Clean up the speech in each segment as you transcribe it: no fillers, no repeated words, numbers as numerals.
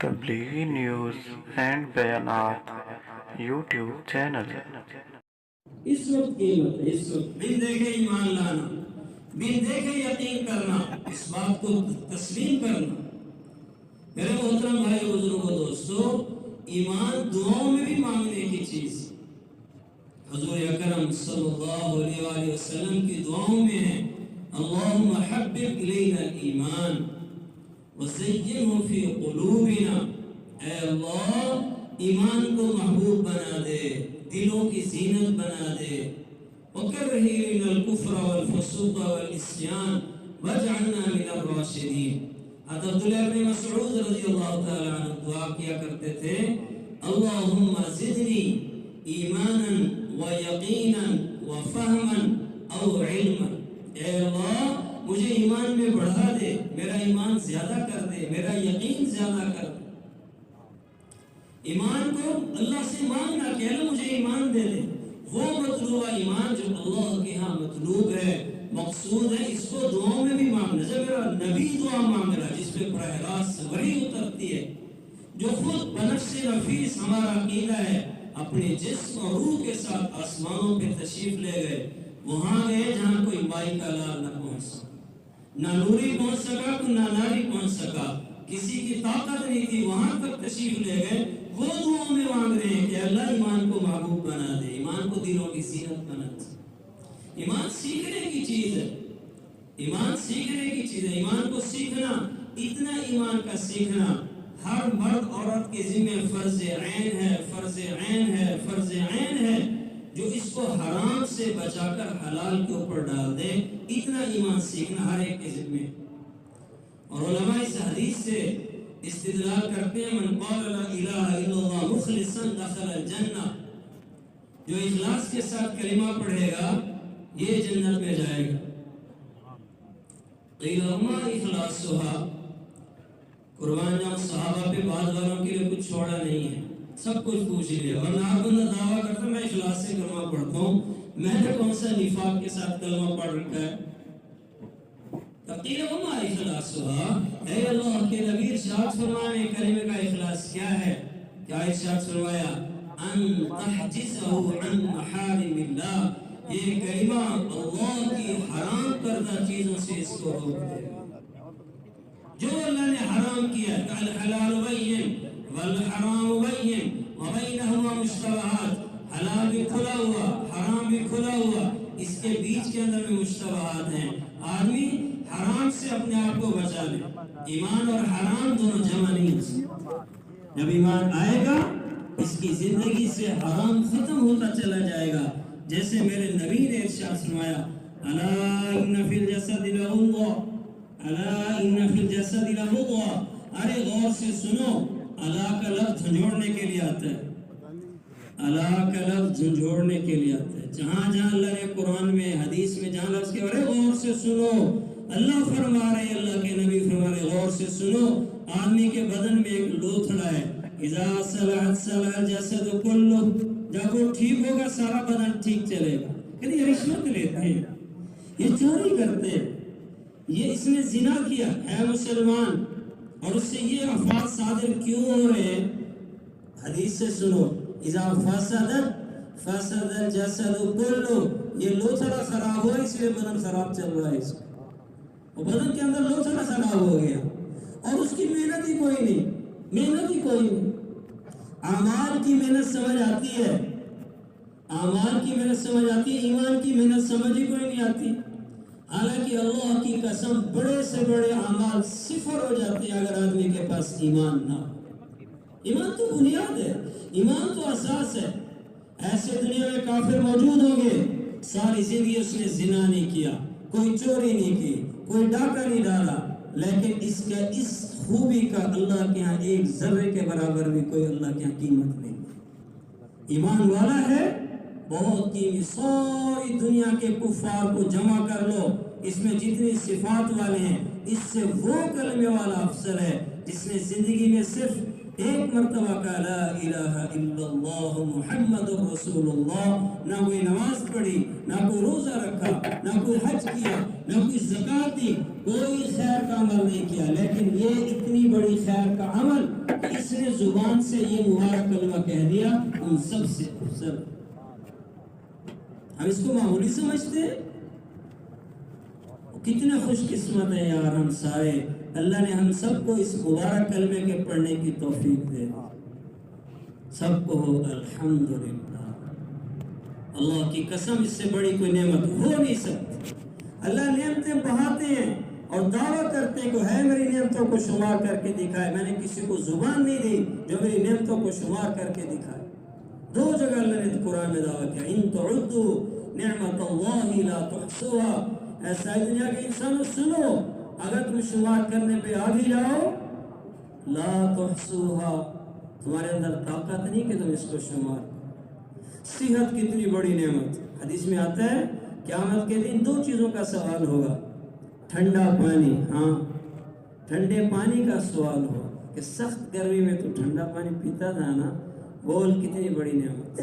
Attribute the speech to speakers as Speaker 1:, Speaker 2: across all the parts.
Speaker 1: Tablighi news and بیانات YouTube channel.
Speaker 2: اس وقت قیمت ہے، اس وقت بن دیکھے ایمان لانا، بن دیکھے یقین کرنا، اس بات کو تسلیم کرنا۔ میرے محترم بھائی بزرگوں دوستو، ایمان دعاؤں میں بھی مانگنے کی چیز۔ حضور اکرم صلی اللہ علیہ وآلہ وسلم کی دعاؤں میں ہے اللہم حبب الینا الایمان وزینہ فی قلوبنا، اے اللہ ایمان کو محبوب بنا دے، دلوں کی زینت بنا دے، وکرہ الینا الکفر والفسوق والعصیان واجعلنا من الراشدین۔ حضرت عبداللہ بن مسعود رضی اللہ تعالیٰ عنہ دعا کیا کرتے تھے اللہم زدنی ایمانا و یقینا و فہما او علما، اے اللہ مجھے ایمان میں بڑھا دے، میرا ایمان زیادہ کر دے، میرا یقین زیادہ کر دے۔ ایمان کو اللہ سے مانگنا کہ اللہ مجھے ایمان دے دے، وہ مطلوبہ ایمان جو اللہ کے ہاں مطلوب ہے، مقصود ہے، اس کو دعاؤں میں بھی مانگنا۔ جب میرا نبی دعا مانگ رہا جس پہ براہ راست وحی اترتی ہے، جو خود بنفس نفیس ہمارا عقیدہ ہے، اپنے جسم اور روح کے ساتھ آسمانوں پہ تشریف لے گئے، وہاں گئے جہاں کوئی مائی کا لال نہ پہنچ سکا، نہ نوری پہنچ سکا تو نہ ناری پہنچ سکا، کسی کی طاقت نہیں تھی، وہاں تک تشریف لے گئے۔ وہ دعاؤں میں مانگ رہے ہیں کہ اللہ ایمان کو محبوب بنا دے، ایمان کو دلوں کی زینت بنا دے۔ ایمان سیکھنے کی چیز ہے، ایمان سیکھنے کی چیز ہے، ایمان کو سیکھنا، اتنا ایمان کا سیکھنا ہر مرد عورت کے ذمہ فرض عین ہے، فرض عین ہے، فرض عین ہے، جو اس کو حرام سے بچا کر حلال کے اوپر ڈال دے، اتنا ایمان سیکھنا ہر ایک کے ذمہ۔ اور علماء اس حدیث سے استدلال کرتے ہیں من قال لا الہ الا اللہ مخلصا دخل الجنہ، جو اخلاص کے ساتھ کلمہ پڑھے گا یہ جنت میں جائے گا۔ قیل وما اخلاصها، قربان جاؤں صحابہ پہ بعد والوں کے لیے کچھ چھوڑا نہیں ہے، سب کچھ پوچھ لیا، ورنہ ہر بندہ دعویٰ کرتا میں اخلاص سے کلمہ پڑھتا ہوں، میں نے کون سا نفاق کے ساتھ کلمہ پڑھ رکھا ہے؟ قیل وما اخلاصها، اے اللہ کے نبی ارشاد فرمائے کلمے کا اخلاص کیا ہے؟ کیا ارشاد فرمایا؟ ان تحجزه عن محارم اللہ، یہ کلمہ اللہ کی حرام کردہ چیزوں سے اس کو روک دے، جو اللہ نے حرام کیا، الحلال بین والحرام بین وبینہما مشتبہات، حلال بھی کھلا ہوا، حرام بھی کھلا ہوا، اس کے بیچ کے اندر میں مشتبہات ہیں۔ آدمی حرام سے اپنے آپ کو بچا لے، ایمان اور حرام دونوں جمع نہیں ہو سکتے۔ جب ایمان آئے گا اس کی زندگی سے حرام ختم ہوتا چلا جائے گا، جیسے میرے نبی نے ارشاد فرمایا الا ان فی الجسد لمضغہ، الا ان فی الجسد لمضغہ، ارے غور سے سنو، الا کا لفظ جھنجھوڑنے کے لیے آتا ہے، الا کا لفظ جھنجھوڑنے کے لیے آتا ہے۔ جہاں جہاں اللہ نے قرآن میں حدیث میں جہاں لفظ کے ارے غور سے سنو، اللہ فرما رہے، اللہ کے نبی فرما رہے غور سے سنو، آدمی کے بدن میں ایک لوتھڑا ہے، اذا صلحت صلح الجسد کلہ، جب وہ ٹھیک ہوگا سارا بدن ٹھیک چلے گا۔ کہتے یہ رشوت لیتے ہیں، یہ چوری کرتے ہیں، یہ اس نے زنا کیا ہے مسلمان، اور اس سے یہ افعال صادر کیوں ہو رہے ہیں؟ حدیث سے سنو اذا فسدت فسد الجسد کلہ، یہ لوتھڑا خراب ہوا اس لیے بدن خراب چل رہا ہے، اس کو وہ بدن کے اندر لوتھڑا خراب ہو گیا، اور اس کی محنت ہی کوئی نہیں، محنت ہی کوئی نہیں۔ اعمال کی محنت سمجھ آتی ہے، اعمال کی محنت سمجھ آتی ہے، ایمان کی محنت سمجھ ہی کوئی نہیں آتی۔ حالانکہ اللہ کی قسم بڑے سے بڑے اعمال صفر ہو جاتے ہیں اگر آدمی کے پاس ایمان نہ ہو۔ ایمان تو بنیاد ہے، ایمان تو اساس ہے۔ ایسے دنیا میں کافر موجود ہوں گے، ساری زندگی اس نے زنا نہیں کیا، کوئی چوری نہیں کی، کوئی ڈاکہ نہیں ڈالا، لیکن اس خوبی کا اللہ کے ہاں ایک ذرے کے برابر بھی کوئی اللہ کے ہاں قیمت نہیں۔ ایمان والا ہے بہت قیمتی، ساری دنیا کے کفار کو جمع کر لو، اس میں جتنی صفات والے ہیں اس سے وہ کلمے والا افضل ہے جس نے زندگی میں صرف ایک مرتبہ کا لا الہ الا اللہ محمد رسول اللہ، نہ کوئی نماز پڑھی، نہ کوئی روزہ رکھا، نہ کوئی حج کیا، نہ کوئی زکوٰۃ دی، کوئی خیر کا عمل نہیں کیا، لیکن یہ اتنی بڑی خیر کا عمل کہ زبان سے یہ مبارک کلمہ کہہ دیا ان سب سے افضل. ہم اس کو معمولی سمجھتے ہیں. کتنے خوش قسمت ہیں یار ہم سارے, اللہ نے ہم سب کو اس مبارک کلمے کے پڑھنے کی توفیق دے. سب کو ہو الحمدللہ. اللہ کی قسم اس سے بڑی کوئی نعمت ہو نہیں سکتی. اللہ نعمتیں بہاتے ہیں اور دعویٰ کرتے ہیں کہ ہے میری نعمتوں کو شمار کر کے دکھائے. میں نے کسی کو زبان نہیں دی جو میری نعمتوں کو شمار کر کے دکھائے. دو جگہ اللہ نے قرآن میں دعویٰ کیا, ان تعدوا نعمت اللہ لا تحصوها. ایسا دنیا کے انسانوں سنو, اگر تم شمار کرنے پہ آ بھی جاؤ, لا تحصوها, تمہارے اندر طاقت نہیں کہ تم اس کو شمار. صحت کتنی بڑی نعمت. حدیث میں آتا ہے قیامت کے دن دو چیزوں کا سوال ہوگا. ٹھنڈا پانی, ہاں ٹھنڈے پانی کا سوال ہو کہ سخت گرمی میں تو ٹھنڈا پانی پیتا تھا نا, بول کتنی بڑی نعمت.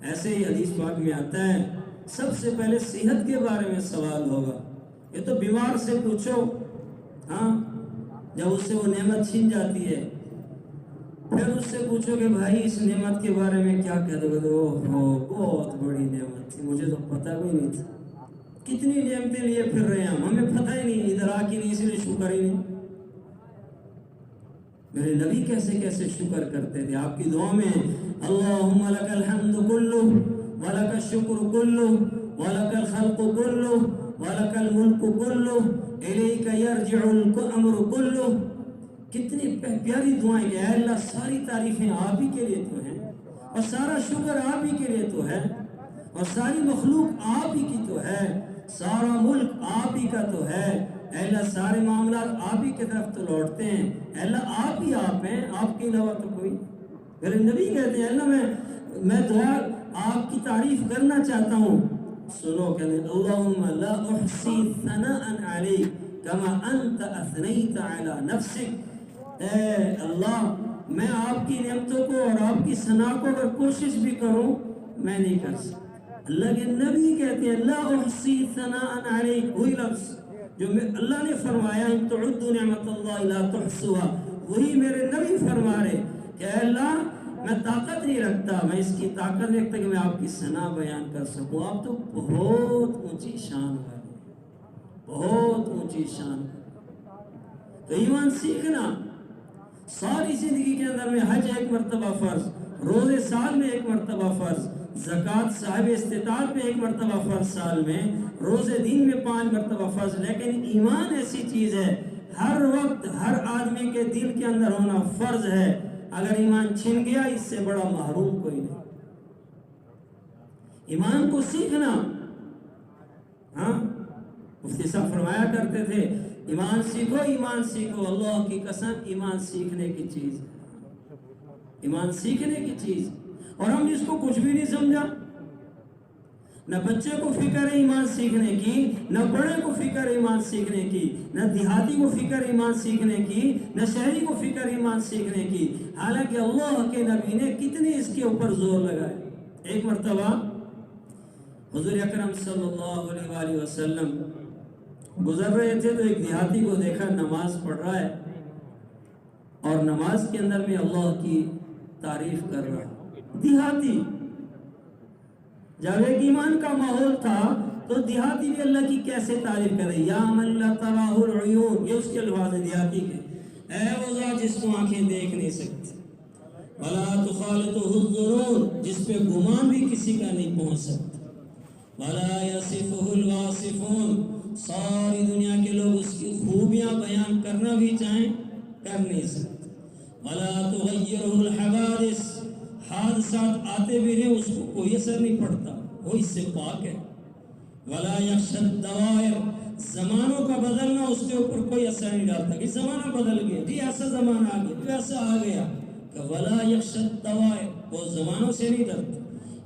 Speaker 2: ایسے ہی حدیث پاک میں آتا ہے سب سے پہلے صحت کے بارے میں سوال ہوگا. یہ تو بیمار سے پوچھو, ہاں جب اس سے وہ نعمت چھن جاتی ہے پھر اس سے پوچھو کہ بھائی اس نعمت کے بارے میں کیا کہہ دو گے, تو اوہ بہت بڑی نعمت تھی, مجھے تو پتہ بھی نہیں تھا. کتنی نعمتیں لیے پھر رہے ہیں ہمیں پتہ ہی نہیں, ادھر آ کے نہیں, اس لیے شکر ہی نہیں. میرے نبی کیسے کیسے شکر کرتے تھے. آپ کی دعا میں اللہم لک الحمد کلہ ولک الشکر کلہ ولک الخلق کلہ ولک الملک کلہ الیک یرجع الامر کلہ. کتنی پیاری دعائیں کہ اے اللہ ساری تعریفیں آپ ہی کے لیے تو ہیں اور سارا شکر آپ ہی کے لیے تو ہے اور ساری مخلوق آپ ہی کی تو ہے, سارا ملک آپ ہی کا تو ہے. اے اللہ سارے معاملات آپ ہی کی طرف تو لوٹتے ہیں. اے اللہ آپ ہی آپ ہیں, آپ کے علاوہ تو کوئی. میرے نبی کہتے ہیں اللہ میں دعا آپ کی تعریف کرنا چاہتا ہوں. سنو کہتے ہیں اللہم لا احصی ثناء علیک کما انت اثنیت علی نفسک. اے اللہ میں آپ کی نعمتوں کو اور آپ کی ثنا کو اگر کوشش بھی کروں میں نہیں کر سکتا. اللہ کے نبی کہتے ہیں لا احصی ثناء علیک, وہی لفظ جو اللہ نے فرمایا ان تعدوا نعمت اللہ لا تحصوها, وہی میرے نبی فرما رہے کہ اے اللہ میں طاقت نہیں رکھتا, میں اس کی طاقت نہیں رکھتا کہ میں آپ کی ثنا بیان کر سکوں. آپ تو بہت اونچی شان والے, بہت اونچی شان. تو ایمان سیکھنا, ساری زندگی کے اندر میں حج ایک مرتبہ فرض, روزے سال میں ایک مرتبہ فرض, زکوٰۃ صاحب استطاعت میں ایک مرتبہ فرض سال میں, روزے دین میں 5 مرتبہ فرض. لیکن ایمان ایسی چیز ہے ہر وقت ہر آدمی کے دل کے اندر ہونا فرض ہے. اگر ایمان چھن گیا اس سے بڑا محروم کوئی نہیں. ایمان کو سیکھنا, ہاں مفتی صاحب فرمایا کرتے تھے ایمان سیکھو, ایمان سیکھو. اللہ کی قسم ایمان سیکھنے کی چیز, ایمان سیکھنے کی چیز. اور ہم اس کو کچھ بھی نہیں سمجھا. نہ بچے کو فکر ہے ایمان سیکھنے کی, نہ بڑے کو فکر ہے ایمان سیکھنے کی, نہ دیہاتی کو فکر ایمان سیکھنے کی, نہ شہری کو فکر ایمان سیکھنے کی. حالانکہ اللہ کے نبی نے کتنی اس کے اوپر زور لگائے. ایک مرتبہ حضور اکرم صلی اللہ علیہ وآلہ وسلم گزر رہے تھے تو ایک دیہاتی کو دیکھا نماز پڑھ رہا ہے اور نماز کے اندر میں اللہ کی تعریف کر رہا ہے. دیہاتی, جب ایک ایمان کا ماحول تھا تو دیہاتی بھی اللہ کی کیسے تعریف کرے. یا من لا تراہ العیون, یہ اس کے الفاظ ہیں دیہاتی کے. اے وہ ذات جس کو آنکھیں دیکھ نہیں سکتی. ولا تخالطہ الظنون, جس پہ گمان بھی کسی کا نہیں پہنچ سکتا. ولا یصفہ الواصفون, ساری دنیا کے لوگ اس کی خوبیاں بیان کرنا بھی چاہیں کر نہیں سکتے. ولا تغیرہ الحوادث, حادثات آتے بھی رہے اس کو کوئی اثر نہیں پڑتا, وہ اس سے پاک ہے. ولا یخشی الدوائر, زمانوں کا بدلنا اس کے اوپر کوئی اثر نہیں ڈالتا کہ زمانہ بدل گیا, جی ایسا زمانہ آ گیا, ویسا آ گیا. ولا یخشی الدوائر, وہ زمانوں سے نہیں ڈرتا.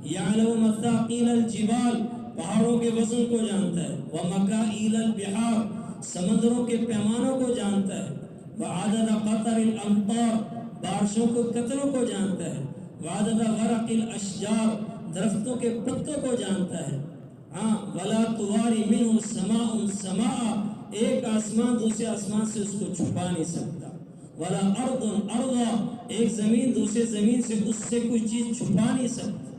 Speaker 2: یعلم مثاقیل الجبال, پہاڑوں کے وزن کو جانتا ہے. ومکائیل البحار, سمندروں کے پیمانوں کو جانتا ہے. وعدد قطر الامطار, بارشوں کے قطروں کو جانتا ہے. وعدد غرق الاشجار, درختوں کے پتوں کو جانتا ہے. ہاں ولا تواری منہ السماء سماء, ایک آسمان دوسرے آسمان سے اس کو چھپا نہیں سکتا. ولا ارض ارضا، ایک زمین دوسرے زمین سے اس سے کوئی چیز چھپا نہیں سکتی.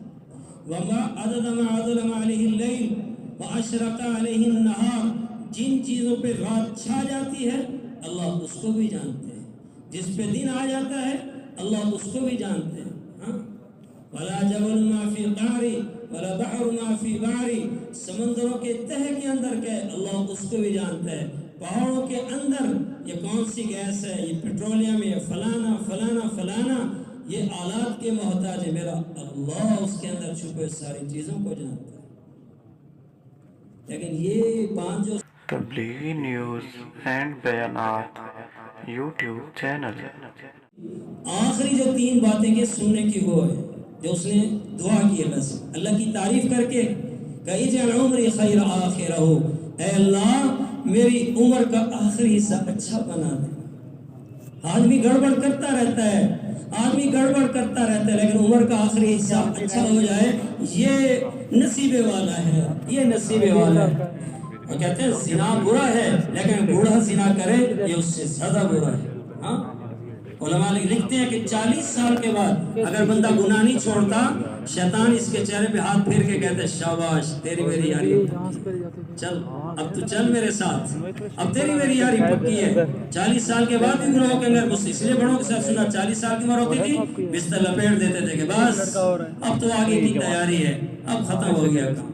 Speaker 2: وما عدد ما عدل علیہ اللیل واشرق علیہ النہار، جن چیزوں پہ رات چھا جاتی ہے اللہ اس کو بھی جانتے ہیں، جس پہ دن آ جاتا ہے اللہ اس کو بھی جانتے ہیں. ہاں ولا جبل ما فی قعری ولا بحر ما فی بعری، سمندروں کے تہ کے اندر کیا ہے اللہ اس کو بھی جانتا ہے. پہاڑوں کے اندر یہ کون سی گیس ہے، یہ پیٹرولیم ہے، فلانا فلانا فلانا، یہ آلات کے محتاج ہے، میرا اللہ اس کے اندر چھپے ساری چیزوں کو جانتا ہے. لیکن یہ پانچ جو
Speaker 1: تبلیغی نیوز اینڈ بیانات یوٹیوب چینل.
Speaker 2: آخری جو تین باتیں کہ سننے کی وہ ہے جو اس نے دعا کی اللہ سے، اللہ کی تعریف کر کے کہ اجعل عمری خیر آخرہ، اے اللہ میری عمر کا آخری حصہ اچھا بنا دے. آدمی گڑبڑ کرتا رہتا ہے، آدمی گڑبڑ کرتا رہتا ہے، لیکن عمر کا آخری حصہ اچھا ہو جائے یہ نصیبے والا ہے، یہ نصیبے والا ہے. اور کہتے ہیں زنا برا ہے لیکن بوڑھا زنا کرے یہ اس سے زیادہ برا ہے. ہاں علماء لکھتے ہیں کہ 40 سال کے بعد اگر بندہ گناہ نہیں چھوڑتا، شیطان اس کے چہرے پہ ہاتھ پھیر کے کہتے ہیں شاباش تیری میری یاری چل، اب تو چل میرے ساتھ، اب تیری میری یاری پکی ہے. 40 سال کے بعد بھی گناہوں کے اندر اس لیے بڑوں کے ساتھ سنا 40 سال کی عمر ہوتی تھی بستر لپیٹ دیتے تھے کہ بس اب تو آگے کی تیاری ہے، اب ختم ہو گیا کام،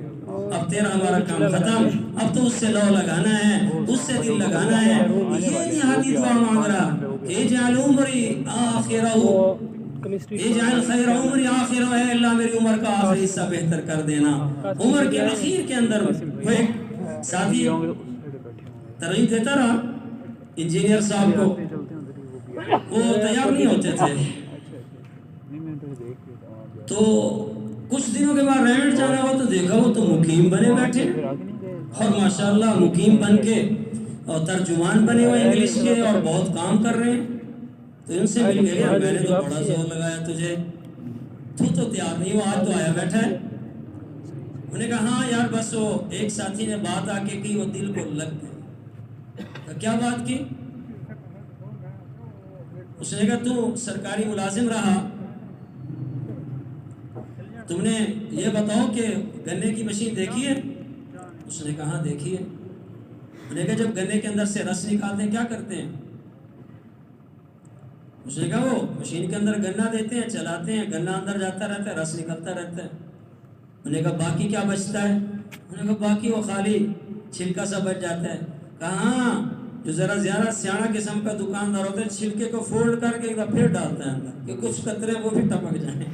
Speaker 2: اب تیرا ہمارا کام ختم، اب تو اس سے لو لگانا ہے، اس سے دل لگانا ہے. یہ نہایت دعا مانگ رہا اجعل عمری آخرہ، اجعل خیر عمری آخرہ، اے اللہ میری عمر کا آخری حصہ بہتر کر دینا. عمر کے اخیر کے اندر وہ ایک ساتھی ترغیب دیتا رہا انجینئر صاحب کو، وہ تیار نہیں ہوتے تھے، تو کچھ دنوں کے بعد ریمنڈ جانا ہوا تو دیکھا وہ تو مقیم بنے بیٹھے، اور ماشاءاللہ مقیم بن کے اور ترجمان بنے ہوئے انگلش کے اور بہت کام کر رہے ہیں. تو ان سے مل گئے میں نے تو بڑا زور لگایا تجھے، تو تیار نہیں، وہ آج تو آیا بیٹھا ہے. انہوں نے کہا ہاں یار بس وہ ایک ساتھی نے بات آ کے کی وہ دل کو لگ گئی. کیا بات کی؟ اس نے کہا تو سرکاری ملازم رہا، تم نے یہ بتاؤ کہ گنے کی مشین دیکھی ہے؟ اس نے کہا دیکھی ہے. انہوں نے کہا جب گنے کے اندر سے رس نکالتے ہیں کیا کرتے ہیں؟ اس نے کہا وہ مشین کے اندر گنا دیتے ہیں، چلاتے ہیں، گنا اندر جاتا رہتا ہے، رس نکلتا رہتا ہے. انہوں نے کہا باقی کیا بچتا ہے؟ انہوں نے کہا باقی وہ خالی چھلکا سا بچ جاتا ہے. کہاں جو ذرا زیادہ سیاڑا قسم کا دکاندار ہوتا ہے چھلکے کو فولڈ کر کے ایک دفعہ پھر ڈالتا ہے اندر کہ کچھ قطرے وہ بھی ٹپک جائیں.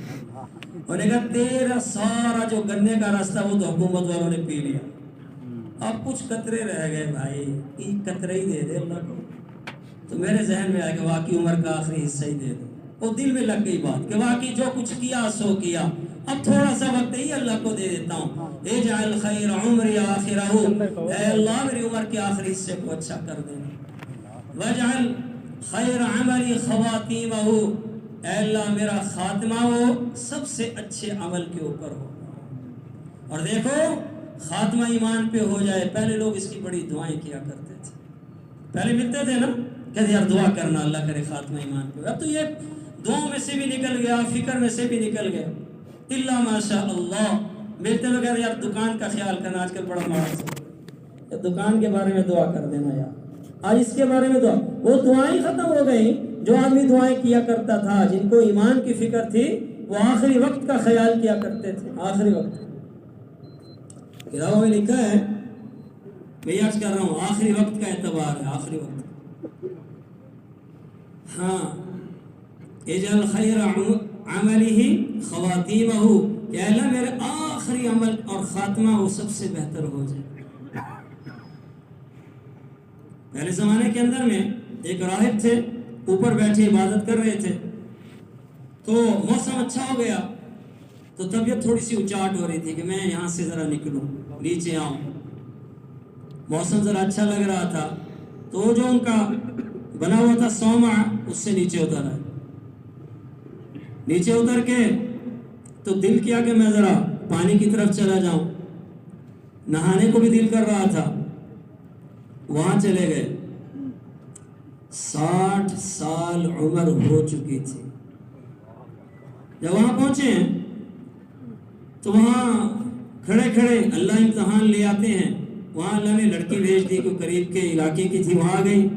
Speaker 2: انہوں نے کہا تیرا سارا جو گنے کا راستہ وہ تو حکومت والوں نے پی لیا، اب کچھ قطرے رہ گئے بھائی، ایک قطرے ہی دے دے اللہ کو. تو میرے ذہن میں آیا کہ واقعی عمر کا آخری حصہ ہی دے دو. وہ دل میں لگ گئی بات کہ واقعی جو کچھ کیا سو کیا، اب تھوڑا سا وقت ہی اللہ کو دے دیتا ہوں. اجعل خیر عمری آخرہ، اے اللہ میری عمر کے آخری حصے کو اچھا کر دینا. واجعل خیر عملی خواتیمہ، اے اللہ میرا خاتمہ ہو سب سے اچھے عمل کے اوپر ہو. اور دیکھو خاتمہ ایمان پہ ہو جائے. پہلے لوگ اس کی بڑی دعائیں کیا کرتے تھے، پہلے ملتے تھے نا کہتے یار دعا کرنا اللہ کرے خاتمہ ایمان پہ. اب تو یہ دعاؤں میں سے بھی نکل گیا، فکر میں سے بھی نکل گیا. اللہ ماشاء اللہ ملتے تو کہتے یار دکان کا خیال کرنا، آج کل بڑا مارا دکان کے بارے میں دعا کر دینا یار، آج اس کے بارے میں دعا. وہ دعائیں ختم ہو گئی جو آدمی دعائیں کیا کرتا تھا، جن کو ایمان کی فکر تھی وہ آخری وقت کا خیال کیا کرتے تھے. آخری وقت کتابوں میں لکھا ہے، میں یاد کر رہا ہوں، آخری وقت کا اعتبار ہے، آخری وقت. ہاں اجعل خیر عملہ خواتیمہ، کہ اللہ میرے آخری عمل اور خاتمہ وہ سب سے بہتر ہو جائے. پہلے زمانے کے اندر میں ایک راہب تھے، اوپر بیٹھے عبادت کر رہے تھے، تو موسم اچھا ہو گیا تو طبیعت تھوڑی سی اچاٹ ہو رہی تھی کہ میں یہاں سے ذرا نکلوں نیچے آؤں. موسم ذرا اچھا لگ رہا تھا تو جو ان کا بنا ہوا تھا سوما اس سے نیچے اتر آئے. نیچے اتر کے تو دل کیا کہ میں ذرا پانی کی طرف چلا جاؤں، نہانے کو بھی دل کر رہا تھا. وہاں چلے گئے، 60 سال عمر ہو چکی تھی. جب وہاں پہنچے ہیں تو وہاں کھڑے کھڑے اللہ امتحان لے آتے ہیں. وہاں اللہ نے لڑکی بھیج دی, کوئی قریب کے علاقے کی تھی, وہاں گئی.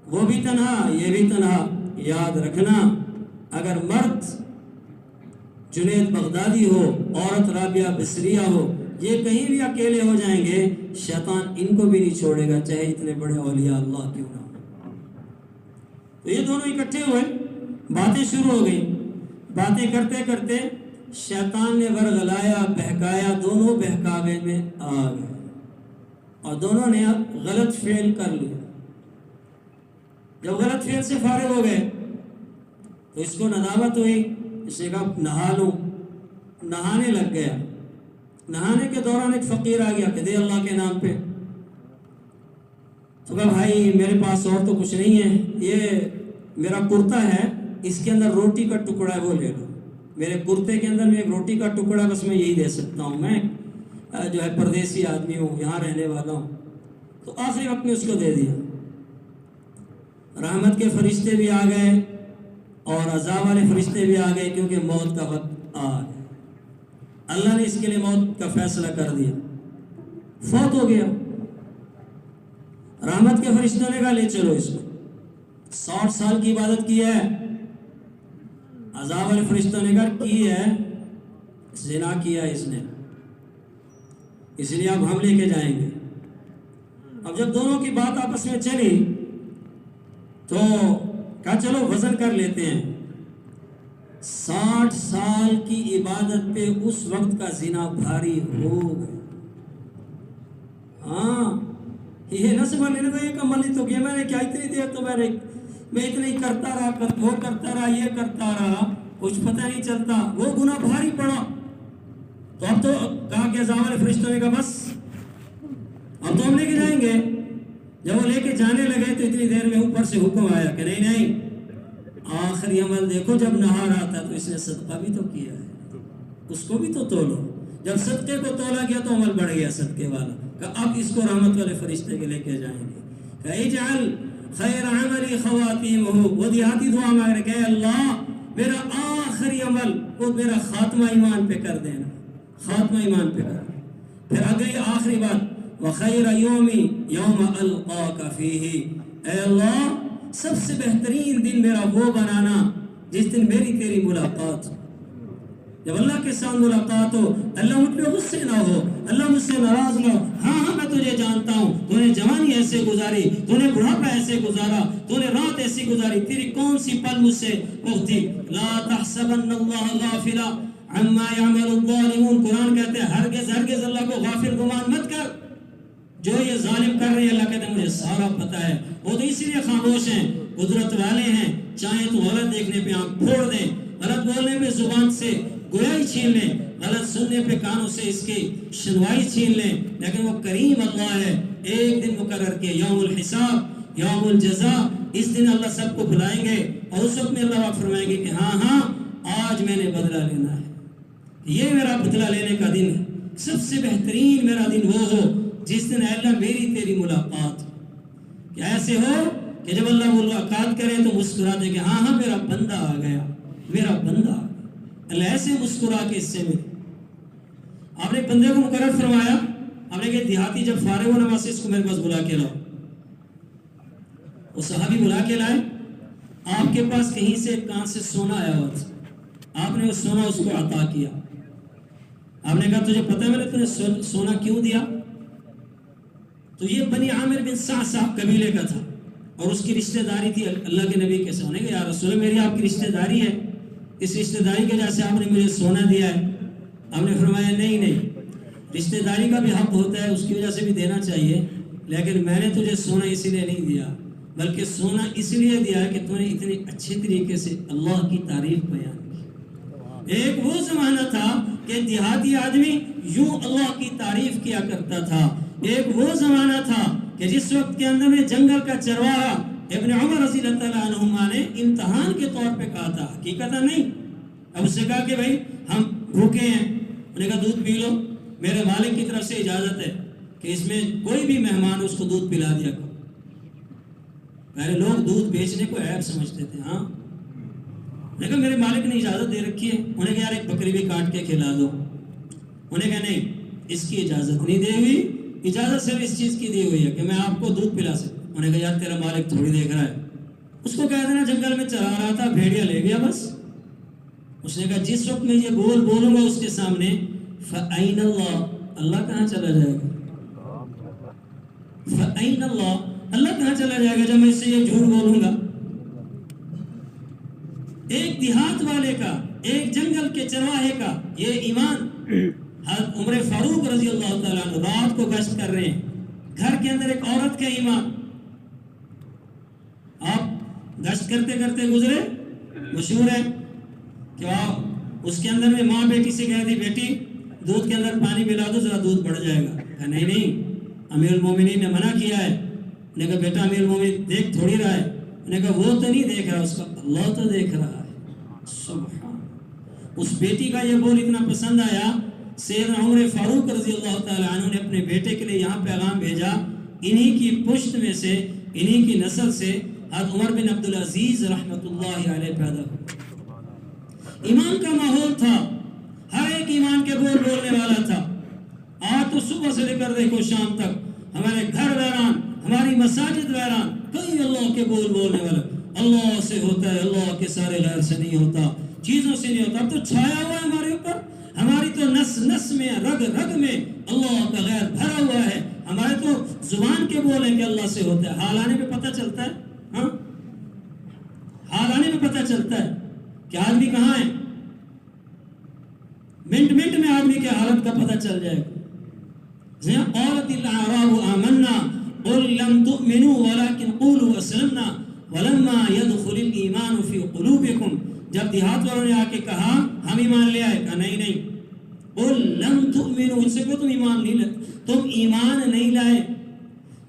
Speaker 2: وہ بھی تنہا, یہ بھی تنہا. یاد رکھنا اگر مرد جنید بغدادی ہو, عورت رابعہ بصریہ ہو, یہ کہیں بھی اکیلے ہو جائیں گے, شیطان ان کو بھی نہیں چھوڑے گا, چاہے اتنے بڑے اولیاء اللہ کیوں نہ ہو. تو یہ دونوں اکٹھے ہوئے, باتیں شروع ہو گئی. باتیں کرتے کرتے شیطان نے ورغلایا, بہکایا, دونوں بہکاوے میں آ گئے اور دونوں نے اب غلط فعل کر لیا. جب غلط فعل سے فارغ ہو گئے تو اس کو ندامت ہوئی. اس نے کہا نہا لوں. نہانے لگ گیا. نہانے کے دوران ایک فقیر آ گیا کہ دے اللہ کے نام پہ. تو کہا بھائی میرے پاس اور تو کچھ نہیں ہے, یہ میرا کرتا ہے, اس کے اندر روٹی کا ٹکڑا ہے, وہ لے لو. میرے کرتے کے اندر میں ایک روٹی کا ٹکڑا, بس میں یہی دے سکتا ہوں, میں جو ہے پردیسی آدمی ہوں, یہاں رہنے والا ہوں. تو آخری وقت میں اس کو دے دیا. رحمت کے فرشتے بھی آ گئے اور عذاب والے فرشتے بھی آ گئے, کیونکہ موت کا وقت آ گیا. اللہ نے اس کے لیے موت کا فیصلہ کر دیا, فوت ہو گیا. رحمت کے فرشتوں نے کہا لے چلو اس کو. 60 سال کی عبادت کی ہے. عذاب والے فرشتوں نے کہا کی ہے, زنا کیا اس نے, اس لیے اب ہم لے کے جائیں گے. اب جب دونوں کی بات آپس میں چلی تو کہا چلو وزن کر لیتے ہیں. 60 سال کی عبادت پہ اس وقت کا زنا بھاری ہو گیا. ہاں یہ نہ سمجھ لینے کو, یہ کمل ہی تو کیا میں نے, کیا اتنی دیر تو میں اتنا ہی کرتا رہا, وہ کرتا رہا, یہ کرتا رہا, کچھ پتہ نہیں چلتا. وہ گناہ بھاری پڑا. تو اب تو کہا کہ عذاب والے فرشتوں نے کہا بس اب تو ہم لے کے جائیں گے. جب وہ لے کے جانے لگے تو اتنی دیر میں اوپر سے حکم آیا کہ نہیں نہیں, آخری عمل دیکھو, جب نہا رہا تھا تو اس نے صدقہ بھی تو کیا ہے, اس کو بھی تو تولو. جب صدقے کو تولا گیا تو عمل بڑھ گیا صدقے والا. کہ اب اس کو رحمت والے فرشتے کے لے کے جائیں گے. کہ اجعل خیر عملی خواتیمہ, وہ دیہاتی دعا مانگ رہے کہ اللہ میرا آخری عمل وہ میرا خاتمہ ایمان پہ کر دینا, خاتمہ ایمان پہ کر. پھر اگلی آخری بات وخیر یومی یوم القاک فیہ, اے اللہ سب سے بہترین دن میرا وہ بنانا جس دن میری تیری ملاقات ہو. جب اللہ کے ساتھ ملاقات ہو, اللہ مجھ پہ غصے نہ ہو, اللہ مجھ سے ناراض نہ ہو. ہاں میں تجھے جانتا ہوں, تو نے جوانی ایسے گزاری, تو نے بڑھاپا ایسے گزارا, تو نے رات ایسی گزاری, تیری کون سی پل مجھ سے اختی. لا تحسبن اللہ غافلا عما يعمل الظالمون. قرآن کہتے ہیں ہرگز ہرگز اللہ کو غافل گمان مت کر, جو یہ ظالم کر رہے ہیں. اللہ کہتے ہیں مجھے سارا پتہ ہے. وہ تو اسی لیے خاموش ہیں, قدرت والے ہیں, چاہیں تو غلط دیکھنے پہ آنکھ پھوڑ دیں, غلط بولنے پہ زبان سے گویائی چھین لیں, غلط سننے پہ کانوں سے اس کی سنوائی چھین لیں, لیکن وہ کریم اللہ ہے. ایک دن مقرر کے یوم الحساب, یوم الجزاء, اس دن اللہ سب کو بلائیں گے اور اس وقت میں اللہ پاک فرمائیں گے کہ ہاں ہاں آج میں نے بدلہ لینا ہے, یہ میرا بدلہ لینے کا دن ہے. سب سے بہترین میرا دن وہ ہو جس دن اللہ میری تیری ملاقات, کہ ایسے ہو کہ جب اللہ ملاقات کرے تو مسکرا دے کہ ہاں ہاں میرا بندہ آ گیا, میرا بندہ آ گیا. اللہ ایسے مسکرا کے اس سے ملے. آپ نے بندے کو مقرر فرمایا, آپ نے کہ دیہاتی جب فارغ ہو نماز سے اس کو میرے پاس بلا کے لاؤ. وہ صحابی بلا کے لائے. آپ کے پاس کہیں سے کہاں سے سونا آیا ہوا تھا, آپ نے وہ سونا اس کو عطا کیا. آپ نے کہا تجھے پتہ ہے میں نے تجھے سونا کیوں دیا؟ تو یہ بنی عامر بن صعصع قبیلے کا تھا اور اس کی رشتہ داری تھی اللہ کے نبی کے ساتھ. کہ یا رسول اللہ میری آپ کی رشتہ داری ہے, اس رشتہ داری کے وجہ سے آپ نے مجھے سونا دیا ہے. آپ نے فرمایا نہیں نہیں, رشتہ داری کا بھی حق ہوتا ہے, اس کی وجہ سے بھی دینا چاہیے, لیکن میں نے تجھے سونا اسی لیے نہیں دیا, بلکہ سونا اس لیے دیا کہ تو نے اتنے اچھے طریقے سے اللہ کی تعریف بیان کی. ایک وہ زمانہ تھا کہ دیہاتی آدمی یوں اللہ کی تعریف کیا کرتا تھا. ایک وہ زمانہ تھا کہ جس وقت کے اندر میں جنگل کا چرواہا ابن عمر رضی اللہ عنہما نے امتحان کے طور پہ کہا تھا, حقیقت نہیں. اب اس سے کہا کہ بھائی ہم بھوکے ہیں, انہوں نے کہا دودھ پی لو, میرے مالک کی طرف سے اجازت ہے کہ اس میں کوئی بھی مہمان اس کو دودھ پلا دیا کرو. پہلے لوگ دودھ بیچنے کو عیب سمجھتے تھے. ہاں لیکن میرے مالک نے اجازت دے رکھی ہے. انہیں کہا یار ایک بکری بھی کاٹ کے کھلا دو. انہیں کہا نہیں اس کی اجازت نہیں دی ہوئی, اجازت صرف اس چیز کی دی ہوئی ہے کہ میں آپ کو دودھ پلا سکوں. انہیں کہا یار تیرا مالک تھوڑی دیکھ رہا ہے, اس کو کہہ دینا جنگل میں چلا رہا تھا بھیڑیا لے گیا بس. اس نے کہا جس وقت میں یہ بولوں گا اس کے سامنے فَأَيْنَ اللَّهُ, اللہ کہاں چلا جائے گا؟ فَأَيْنَ اللَّهُ, اللہ کہاں چلا جائے گا جب میں اس سے یہ جھوٹ بولوں گا؟ ایک دیہات والے کا, ایک جنگل کے چرواہے کا یہ ایمان. حضرت عمر فاروق رضی اللہ تعالیٰ عنہ رات کو گشت کر رہے ہیں, گھر کے اندر ایک عورت کا ایمان. آپ گشت کرتے کرتے گزرے, مشہور ہے کہ آپ اس کے اندر میں ماں بیٹی سے کہہ دی بیٹی دودھ کے اندر پانی ملا دو ذرا دودھ بڑھ جائے گا. کہا نہیں امیر المومنین نے منع کیا ہے. نے کہا بیٹا امیر المومنین دیکھ تھوڑی رہا ہے. نے کہا وہ تو نہیں دیکھ رہا, اس کا اللہ تو دیکھ رہا ہے. سبحان. اس بیٹی کا یہ بول اتنا پسند آیا, سیدنا عمر فاروق رضی اللہ تعالیٰ عنہ نے اپنے بیٹے کے لیے یہاں پیغام بھیجا. انہی کی پشت میں سے, انہی کی نسل سے حضرت عمر بن عبدالعزیز رحمۃ اللہ علیہ پیدا ہوئے. ایمان کا ماحول تھا, ہر ایک ایمان کے بول بولنے والا تھا. آج تو صبح سے لے کر دیکھو شام تک ہمارے گھر ویران, ہماری مساجد ویران, کئی اللہ کے بول بولنے والا. اللہ سے ہوتا ہے, اللہ کے سارے غیر سے نہیں ہوتا, چیزوں سے نہیں ہوتا. اب تو چھایا ہوا ہے ہمارے اوپر, ہماری تو نس نس میں رگ رگ میں اللہ کا غیر بھرا ہوا ہے. ہمارے تو زبان کے بول ہیں کہ اللہ سے ہوتا ہے. حال آنے میں پتہ چلتا ہے, ہاں حال آنے میں پتہ چلتا ہے کہ آدمی کہاں ہے. منٹ منٹ میں آدمی کے حالت کا پتہ چل جائے گا. قالت الاعراب آمنا قل لم تؤمنوا ولكن قولوا اسلمنا ولما يدخل الايمان في قلوبكم. جب دیہات والوں نے آ کے کہا ہم ایمان لے آئے, کہا نہیں قل لم تؤمنوا, ان سے کو تم ایمان نہیں لائے, تم ایمان نہیں لائے.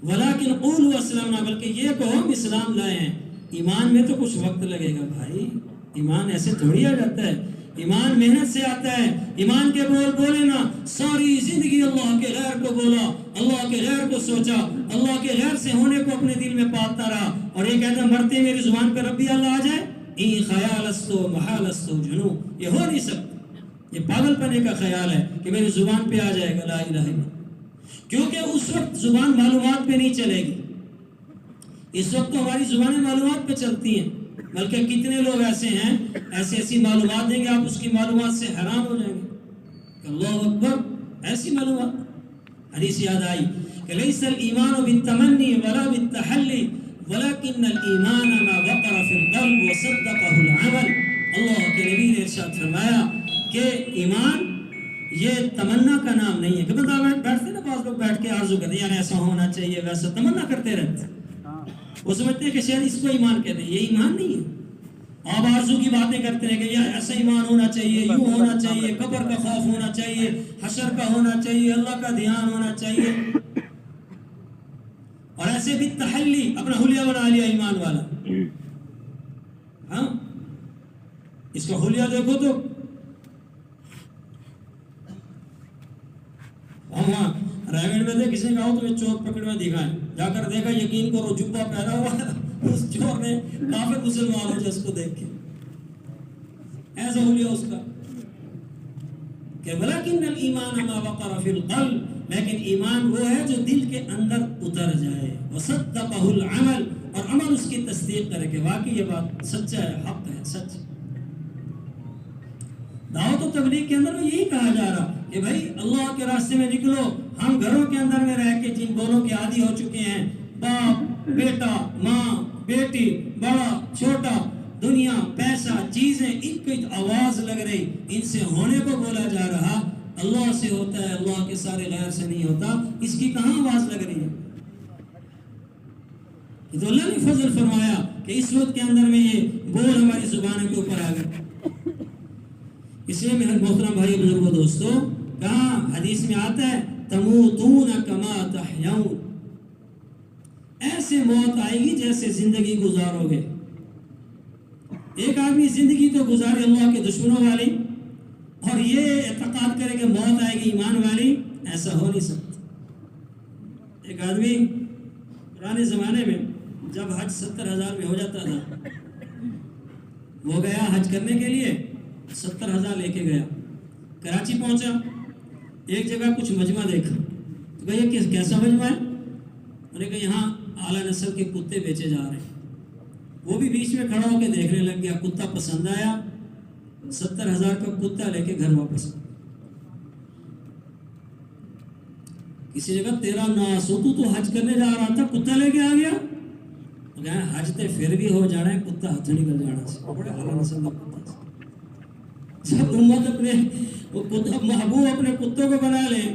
Speaker 2: ولكن قولوا اسلمنا, بلکہ یہ کہو ہم اسلام لائے ہیں. ایمان میں تو کچھ وقت لگے گا بھائی, ایمان ایسے تھوڑی آ جاتا ہے. ایمان محنت سے آتا ہے. ایمان کے بول بولے نا, ساری زندگی اللہ کے غیر کو بولا, اللہ کے غیر کو سوچا, اللہ کے غیر سے ہونے کو اپنے دل میں پالتا رہا, اور یہ کہتا مرتے میری زبان پہ ربی اللہ آ جائے, ای خیال استو محال استو جنو, یہ ہو نہیں سکتا. یہ پاگل پنے کا خیال ہے کہ میری زبان پہ آ جائے گا لا الہ الا اللہ, کیونکہ اس وقت زبان معلومات پہ نہیں چلے گی. اس وقت تو ہماری زبانیں معلومات پہ چلتی ہیں, بلکہ کتنے لوگ ایسے ہیں ایسی معلومات دیں گے آپ اس کی معلومات سے حیران ہو جائیں گے. اللہ اکبر, ایسی معلومات. حدیث یاد آئی کہ لیس الایمان بالتمنی ولا بالتحلی ولكن الایمان ما وقر فی القلب وصدقه العمل. اللہ کے نبی نے ارشاد فرمایا کہ ایمان یہ تمنا کا نام نہیں ہے کہ بندہ بیٹھتے نا, بعض لوگ بیٹھ کے آرزو کرتے ہیں یار ایسا ہونا چاہیے, ویسا تمنا کرتے رہتے ہیں. وہ سمجھتے ہیں کہ شاید اس کو ایمان کہتے ہیں, یہ ایمان نہیں ہے. آپ آرزو کی باتیں کرتے ہیں کہ یار ایسا ایمان ہونا چاہیے, یوں ہونا چاہیے, قبر کا خوف ہونا چاہیے, حشر کا ہونا چاہیے, اللہ کا دھیان ہونا چاہیے, اور ایسے بھی تحلی اپنا حلیہ بنا لیا ایمان والا. ہاں اس کا حلیہ دیکھو تو ہاں رائمنڈ میں تھے, کسی نے کہا تمہیں چور پکڑ میں دکھائیں, جا کر دیکھا یقین کرو جبہ پہنا ہوا ہے, اس چور نے کافر مسلمان ہو جائے اس کو دیکھ کے. ایسا حلیہ اس کا کہ ولیکن الایمان ما وقر فی القلب, لیکن ایمان وہ ہے جو دل کے اندر اتر جائے, وصدقہ العمل, اور عمل اس کی تصدیق کرے کہ واقعی یہ بات سچا ہے, حق ہے, سچ. دعوت و تبلیغ کے اندر یہی کہا جا رہا کہ بھائی اللہ کے راستے میں نکلو. ہم گھروں کے اندر میں رہ کے جن بولوں کے عادی ہو چکے ہیں, باپ بیٹا, ماں بیٹی, بڑا چھوٹا, دنیا پیسہ چیزیں, ایک آواز لگ رہی, ان سے ہونے کو بولا جا رہا. اللہ سے ہوتا ہے, اللہ کے سارے غیر سے نہیں ہوتا, اس کی کہاں آواز لگ رہی ہے؟ تو اللہ نے فضل فرمایا کہ اس وقت کے اندر میں یہ بول ہماری زبانوں کے اوپر آ گئے. اس لیے میرے محترم بھائی بزرگوں دوستوں, کہاں حدیث میں آتا ہے تموتون کما تحیون, ایسے موت آئے گی جیسے زندگی گزارو گے. ایک آدمی زندگی تو گزارے اللہ کے دشمنوں والی, اور یہ اعتقاد کرے کہ موت آئے گی ایمان والی, ایسا ہو نہیں سکتا. ایک آدمی پرانے زمانے میں جب حج 70,000 میں ہو جاتا تھا، وہ گیا حج کرنے کے لیے، 70,000 لے کے گیا، کراچی پہنچا، ایک جگہ کچھ مجمع دیکھا، تو کہا یہ کیسا مجمع ہے؟ انہوں نے کہا یہاں اعلیٰ نسل کے کتے بیچے جا رہے ہیں۔ وہ بھی بیچ میں کھڑا ہو کے دیکھنے لگ گیا، کتا پسند آیا، 70,000 کا کتا لے کے گھر واپس۔ کسی جگہ تیرا ناس ہو، تو حج کرنے جا رہا تھا، کتا لے کے آ گیا۔ حج تے پھر بھی ہو جانا ہے، کتا ہاتھ نکل جانا سی، بڑے اعلیٰ نسل کا کتا سی۔ جب امت اپنے محبوب اپنے کتوں کو بنا لیں،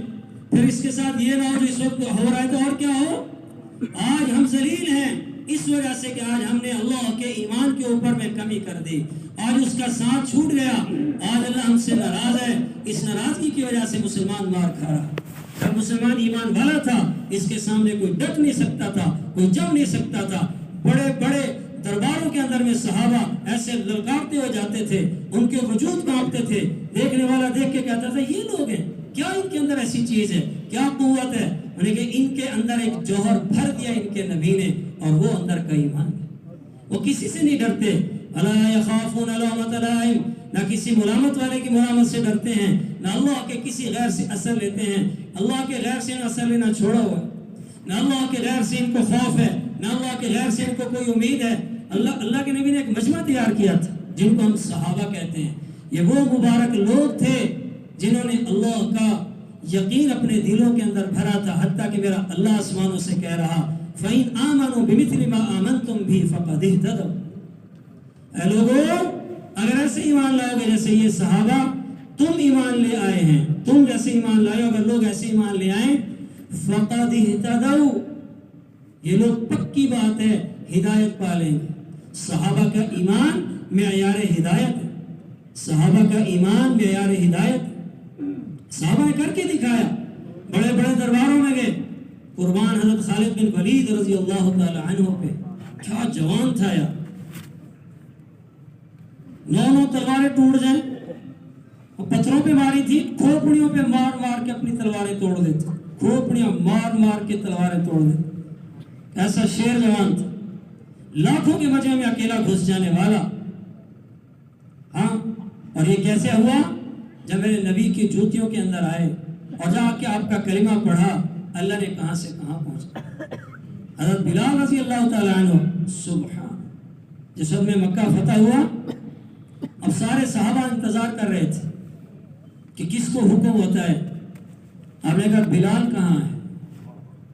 Speaker 2: پھر اس کے ساتھ یہ نہ ہو جو اس وقت ہو رہا ہے تو اور کیا ہو۔ آج ہم ذلیل ہیں اس وجہ سے کہ آج ہم نے اللہ کے ایمان کے اوپر میں کمی کر دی، آج اس کا ساتھ چھوٹ گیا، آج اللہ ہم سے ناراض ہے۔ اس ناراضگی کی وجہ سے مسلمان مار کھا رہا۔ جب مسلمان ایمان والا تھا، اس کے سامنے کوئی ڈٹ نہیں سکتا تھا، کوئی جم نہیں سکتا تھا۔ بڑے بڑے درباروں کے اندر میں صحابہ ایسے للکارتے ہوئے جاتے تھے، ان کے وجود کانپتے تھے، دیکھنے والا دیکھ کے کہتا تھا یہ لوگ ہیں کیا، ان کے اندر ایسی چیز ہے، کیا قوت ہے؟ انہیں کہ ان کے اندر ایک جوہر بھر دیا ان کے نبی نے، اور وہ اندر کا ایمان ہے۔ وہ کسی سے نہیں ڈرتے، الا یخافون لومۃ لائم، نہ کسی ملامت والے کی ملامت سے ڈرتے ہیں، نہ اللہ کے کسی غیر سے اثر لیتے ہیں۔ اللہ کے غیر سے نہ اثر لینا چھوڑا ہوا، نہ اللہ کے غیر سے ان کو خوف ہے، نہ اللہ کے غیر سے ان کو کوئی امید ہے۔ اللہ کے نبی نے ایک مجمع تیار کیا تھا جن کو ہم صحابہ کہتے ہیں۔ یہ وہ مبارک لوگ تھے جنہوں نے اللہ کا یقین اپنے دلوں کے اندر بھرا تھا، حتیٰ کہ میرا اللہ آسمانوں سے کہہ رہا فَإِنْ آمَنُوا بِمِثْلِ مَا آمَنْتُمْ بِهِ فَقَدِ اهْتَدَوْا۔ اے لوگو، اگر ایسے ایمان لاؤ گے جیسے یہ صحابہ تم ایمان لے آئے ہیں، تم جیسے ایمان لائے ہو، اگر لوگ ایسے ایمان لے آئیں فَقَدِ اهْتَدَوْا، یہ لوگ پکی بات ہے ہدایت پا لیں گے۔ صحابہ کا ایمان معیار ہدایت ہے، صحابہ کا ایمان معیار ہدایت ہے۔ صحابہ نے کر کے دکھایا، بڑے بڑے درباروں میں گئے، قربان حضرت خالد بن ولید رضی اللہ تعالی عنہ پہ، کیا جوان تھا یار، 9 تلواریں ٹوٹ جائیں، اور پتھروں پہ ماری تھی، کھوپڑیوں پہ مار مار کے اپنی تلواریں توڑ دیتے، کھوپڑیاں مار مار کے تلواریں توڑ دیتے۔ ایسا شیر جوان تھا، لاکھوں کے مجمع میں اکیلا گھس جانے والا۔ ہاں، اور یہ کیسے ہوا؟ جب میرے نبی کی جوتیوں کے اندر آئے اور جا کے آپ کا کلمہ پڑھا، اللہ نے کہاں سے کہاں پہنچا۔ حضرت بلال رضی اللہ تعالیٰ عنہ، سبحان، جس وقت میں مکہ فتح ہوا، اب سارے صحابہ انتظار کر رہے تھے کہ کس کو حکم ہوتا ہے۔ آپ نے کہا بلال کہاں ہے؟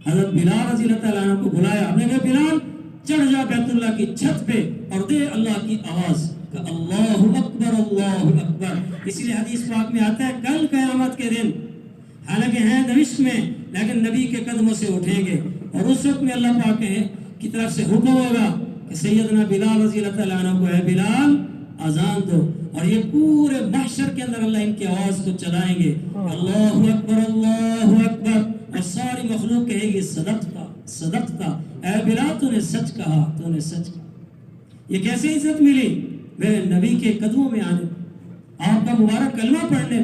Speaker 2: حضرت بلال رضی اللہ تعالیٰ عنہ کو بلایا، آپ نے کہا بلال چڑھ جا بیت اللہ کی چھت پہ اور دے اللہ کی آواز کہ اللہ اکبر اللہ اکبر۔ اسی لیے حدیث پاک میں آتا ہے کل قیامت کے دن حالانکہ ہیں دمشق میں لیکن نبی کے قدموں سے اٹھیں گے، اور اس وقت میں اللہ پاک کی طرف سے حکم ہوگا کہ سیدنا بلال رضی اللہ تعالیٰ عنہ کو ہے بلال اذان دو، اور یہ پورے محشر کے اندر اللہ ان کی آواز کو چلائیں گے اللہ اکبر اللہ اکبر، اور ساری مخلوق کہے گی صدقتا صدقتا، اے بلال تو نے سچ کہا، تو نے سچ کہا۔ یہ کیسے عزت ملی؟ میرے نبی کے قدموں میں آنے، آپ کا مبارک کلمہ پڑھنے۔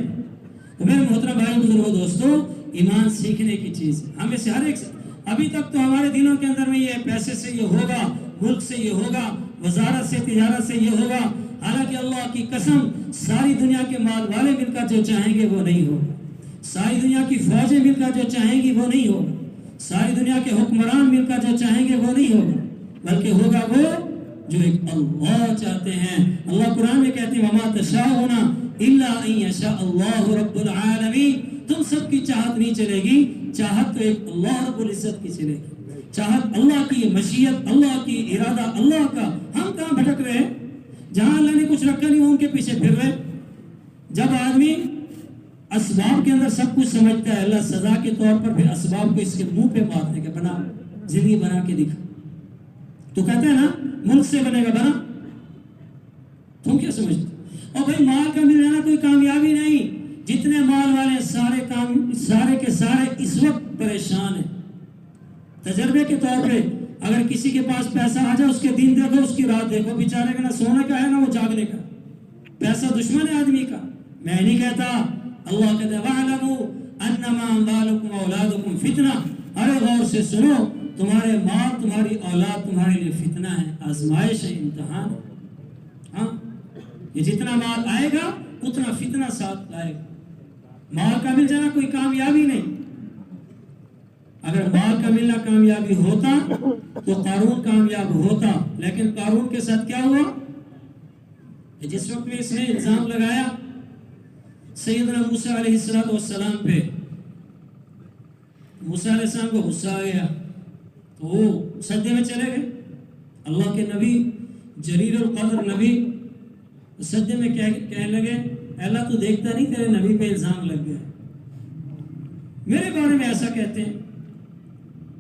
Speaker 2: تو میرے محترم بھائی بزرگوں دوستو، ایمان سیکھنے کی چیز ہے، ہمیں سے ہر ایک سے ابھی تک تو ہمارے دلوں کے اندر میں یہ پیسے سے یہ ہوگا، ملک سے یہ ہوگا، وزارت سے تجارت سے یہ ہوگا، حالانکہ اللہ کی قسم ساری دنیا کے مال والے مل کر جو چاہیں گے وہ نہیں ہوگا، ساری دنیا کی فوجیں مل کر جو چاہیں گی وہ نہیں ہوگا، ساری دنیا کے حکمران مل کر جو چاہیں گے وہ نہیں ہوگا، بلکہ ہوگا وہ جو ایک اللہ چاہتے ہیں۔ اللہ قرآن میں کہتے ہیں وَمَا تَشَاءُونَ إِلَّا أَن يَشَاءَ اللَّهُ رَبُّ الْعَالَمِينَ، تم سب کی چاہت نہیں چلے گی، چاہت تو ایک اللہ رب العزت کی چلے گی، چاہت اللہ کی، مشیت اللہ کی، ارادہ اللہ کا۔ ہم کہاں بھٹک رہے ہیں؟ جہاں اللہ نے کچھ رکھا نہیں ان کے پیچھے پھر رہے۔ جب آدمی اسباب کے اندر سب کچھ سمجھتا ہے، اللہ سزا کے طور پر پھر اسباب کو اس کے منہ پہ مارنے کے بنا زندگی بنا کے دکھا، تو کہتے ہیں نا ملک سے بنے گا بنا، تم کیا سمجھتے؟ اور بھائی مال کا مل جانا کوئی کامیابی نہیں، جتنے مال والے سارے کے سارے اس وقت پریشان ہیں۔ تجربے کے طور پہ اگر کسی کے پاس پیسہ آ جائے، اس کے دن دیکھو، اس کی رات دیکھو، بیچارے کا نہ سونے کا ہے نہ وہ جاگنے کا، پیسہ دشمن ہے آدمی کا۔ میں نہیں کہتا، اللہ کہتا ہے وَاعْلَمُوا أَنَّمَا أَمْوَالُكُمْ وَأَوْلَادُكُمْ فِتْنَةٌ، ارے غور سے سنو، تمہارے مال تمہاری اولاد تمہارے لیے فتنہ ہے، آزمائش ہے، امتحان ہے۔ ہاں یہ جتنا مال آئے گا اتنا فتنہ ساتھ لائے گا۔ مال کا مل جانا کوئی کامیابی نہیں۔ اگر مال کا ملنا کامیابی ہوتا تو قارون کامیاب ہوتا، لیکن قارون کے ساتھ کیا ہوا کہ جس وقت میں اس نے الزام لگایا سیدنا موسیٰ علیہ السلام پہ، موسیٰ علیہ السلام کو غصہ آ گیا تو وہ سجدے میں چلے گئے۔ اللہ کے نبی جلیل القدر نبی سجدے میں کہنے لگے اے اللہ تو دیکھتا نہیں تیرے نبی پہ الزام لگ گیا، میرے بارے میں ایسا کہتے ہیں۔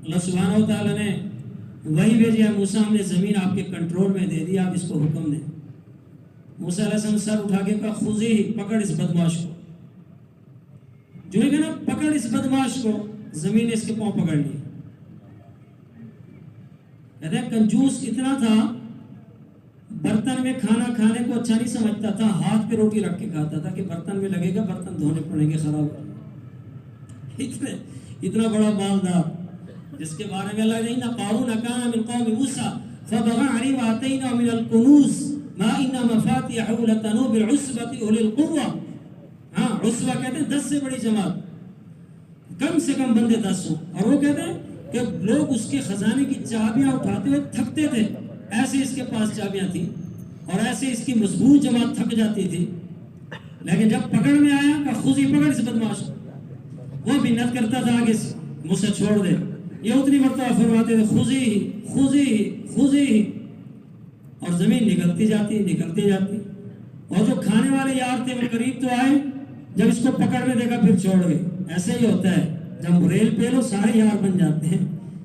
Speaker 2: اللہ سبحانہ و تعالیٰ نے وہی بھیجا، موسیٰ ہم نے زمین آپ کے کنٹرول میں دے دی، آپ اس کو حکم دیں۔ موسیٰ علیہ السلام سر اٹھا کے کہا خذی، پکڑ اس بدماش کو۔ جو ہے نا پکڑ اس بدماش کو، زمین نے اس کے پاؤں پکڑ لیے۔ کہتے ہیں کنجوس اتنا تھا، برتن میں کھانا کھانے کو اچھا نہیں سمجھتا تھا، ہاتھ پہ روٹی رکھ کے کھاتا تھا کہ برتن میں لگے گا برتن دھونے پڑیں گے، خراب ہو اتنا بڑا مالدار، جس کے بارے میں اللہ نے قارون کان من قوم موسیٰ فبغى عليهم وآتيناه من الكنوز ما إن مفاتحه لتنوء بالعصبة أولي القوة۔ ہاں عصبہ کہتے ہیں 10 سے بڑی جماعت، کم سے کم بندے 10 ہوں، اور وہ کہتے ہیں کہ لوگ اس کے خزانے کی چابیاں اٹھاتے ہوئے تھکتے تھے، ایسے اس کے پاس چابیاں تھیں اور ایسے اس کی مضبوط جماعت تھک جاتی تھی۔ لیکن جب پکڑ میں آیا کہ خذی، پکڑ اس بدماش، وہ منت کرتا تھا آگے سے مجھ سے چھوڑ دے، یہ اتنی مرتبہ فرماتے تھے خذی خذی خذی، اور زمین نکلتی جاتی نکلتی جاتی۔ اور جو کھانے والے یار تھے وہ قریب تو آئے، جب اس کو پکڑ میں دیکھا پھر چھوڑ گئے۔ ایسے ہی ہوتا ہے، جب ریل پہ لو سارے یار بن جاتے ہیں،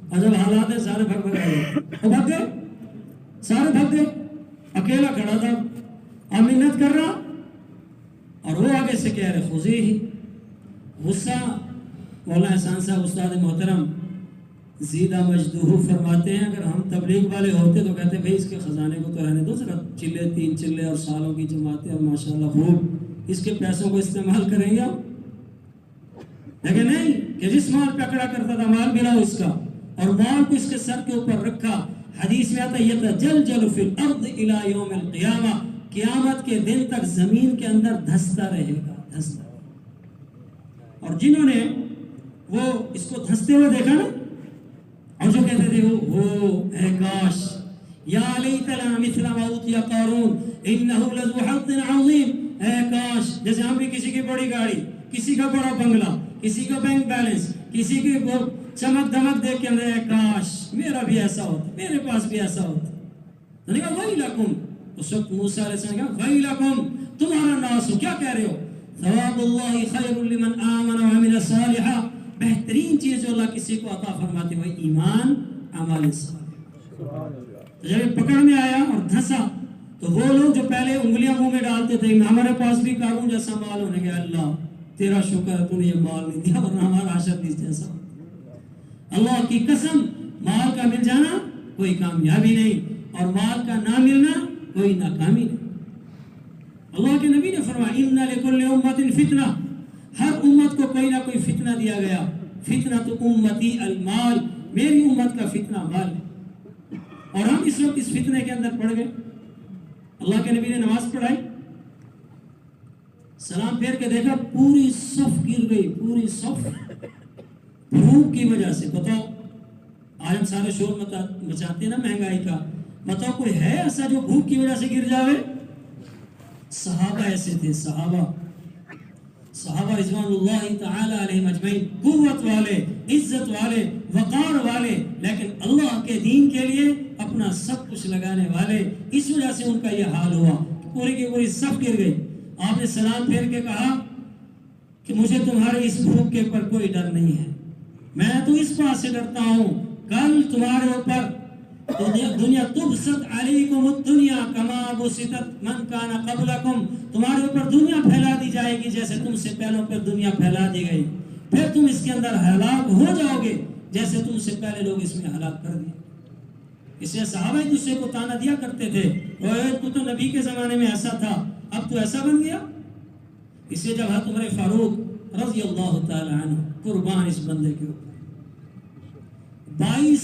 Speaker 2: اور جب حالات ہیں سارے بھگ بھگ آئے، وہ بھگ گئے، سارے بھگ گئے، اکیلا کھڑا تھا اور منت کر رہا، اور وہ آگے سے کہہ رہے خذی ہی۔ غصہ مولانا احسان صاحب استاد محترم زیدہ مجدوہ فرماتے ہیں اگر ہم تبلیغ والے ہوتے تو کہتے بھئی اس کے خزانے کو تو رہنے دو، ذرا چلے 3 چلے اور سالوں کی جماعتیں اور ماشاءاللہ خوب اس کے پیسوں کو استعمال کریں گے ہم، لیکن نہیں کہ جس مال پکڑا کرتا تھا مال ملا اس کا، اور مال کو اس کے سر کے اوپر رکھا۔ حدیث میں آتا ہے یتجلجل فی الارض الی یوم القیامہ، قیامت کے دن تک زمین کے اندر دھستا رہے گا، دھستا۔ اور جنہوں نے وہ اس کو دھستے ہوئے دیکھا نا، اور جو کہتے تھے وہ اے کاش یا لیت لنا مثل ما اوتی قارون انہ لذو حظ عظیم، اے کاش جیسے ہم بھی کسی کی بڑی گاڑی، کسی کا بڑا بنگلہ، کسی کا بینک بیلنس، کسی کی چمک دمک دیکھ کے اندر اے کاش میرا بھی ایسا ہوتا، میرے پاس بھی ایسا ہوتا۔ تو نے کہا ویلکم، اس وقت موسیٰ علیہ السلام نے کہا ویلکم، تمہارا ناس ہو، کیا کہہ رہے ہو؟ ثواب اللہ خیر لمن آمن وعمل صالحا، بہترین چیز جو اللہ کسی کو عطا فرماتے ہوئے ایمان عمل صالح۔ جب پکڑ میں آیا اور دھسا تو وہ لوگ جو پہلے انگلیاں منہ میں ڈالتے تھے ہمارے پاس بھی قارون جیسا مال ہونے گیا، اللہ تیرا شکر ہے تو نے یہ مال نہیں دیا ورنہ ہمارا حشر بھی جیسا۔ اللہ کی قسم مال کا مل جانا کوئی کامیابی نہیں، اور مال کا نہ ملنا کوئی ناکامی نہیں۔ اللہ کے نبی نے فرمایا ان لکل امت فتنہ، ہر امت کو کوئی نہ کوئی فتنہ دیا گیا، فتنہ تو امتی المال، میری امت کا فتنہ مال ہے۔ اور ہم اس وقت اس فتنے کے اندر پڑ گئے۔ اللہ کے نبی نے نماز پڑھائی، سلام پھیر کے دیکھا پوری صف گر گئی، پوری صف بھوک کی وجہ سے۔ بتاؤ آج ہم سارے شور مچاتے ہیں نا مہنگائی کا، بتاؤ کوئی ہے ایسا جو بھوک کی وجہ سے گر جاوے؟ صحابہ ایسے تھے، صحابہ رضوان اللہ تعالی علیہم اجمعین، قوت والے، عزت والے، وقار والے، لیکن اللہ کے دین کے لیے اپنا سب کچھ لگانے والے۔ اس وجہ سے ان کا یہ حال ہوا، پوری کی پوری صف گر گئی۔ آپ نے سلام پھیر کے کہا کہ مجھے تمہارے اس بھوک کے پر کوئی ڈر نہیں ہے، میں تو اس بات سے ڈرتا ہوں کل تمہارے اوپر دنیا تبسط علیکم الدنیا کما بسطت من کان قبلکم، تمہارے اوپر دنیا پھیلا دی جائے گی جیسے تم سے پہلوں پر دنیا پھیلا دی گئی، پھر تم اس کے اندر ہلاک ہو جاؤ گے جیسے تم سے پہلے لوگ اس میں ہلاک کر دیے۔ اس لیے صحابہ ایک دوسرے کو تانا دیا کرتے تھے، تو نبی کے زمانے میں ایسا تھا، اب تو ایسا بن گیا۔ اس لیے جب حضرت عمر فاروق رضی اللہ تعالی عنہ قربان اس بندے کے اوپر 22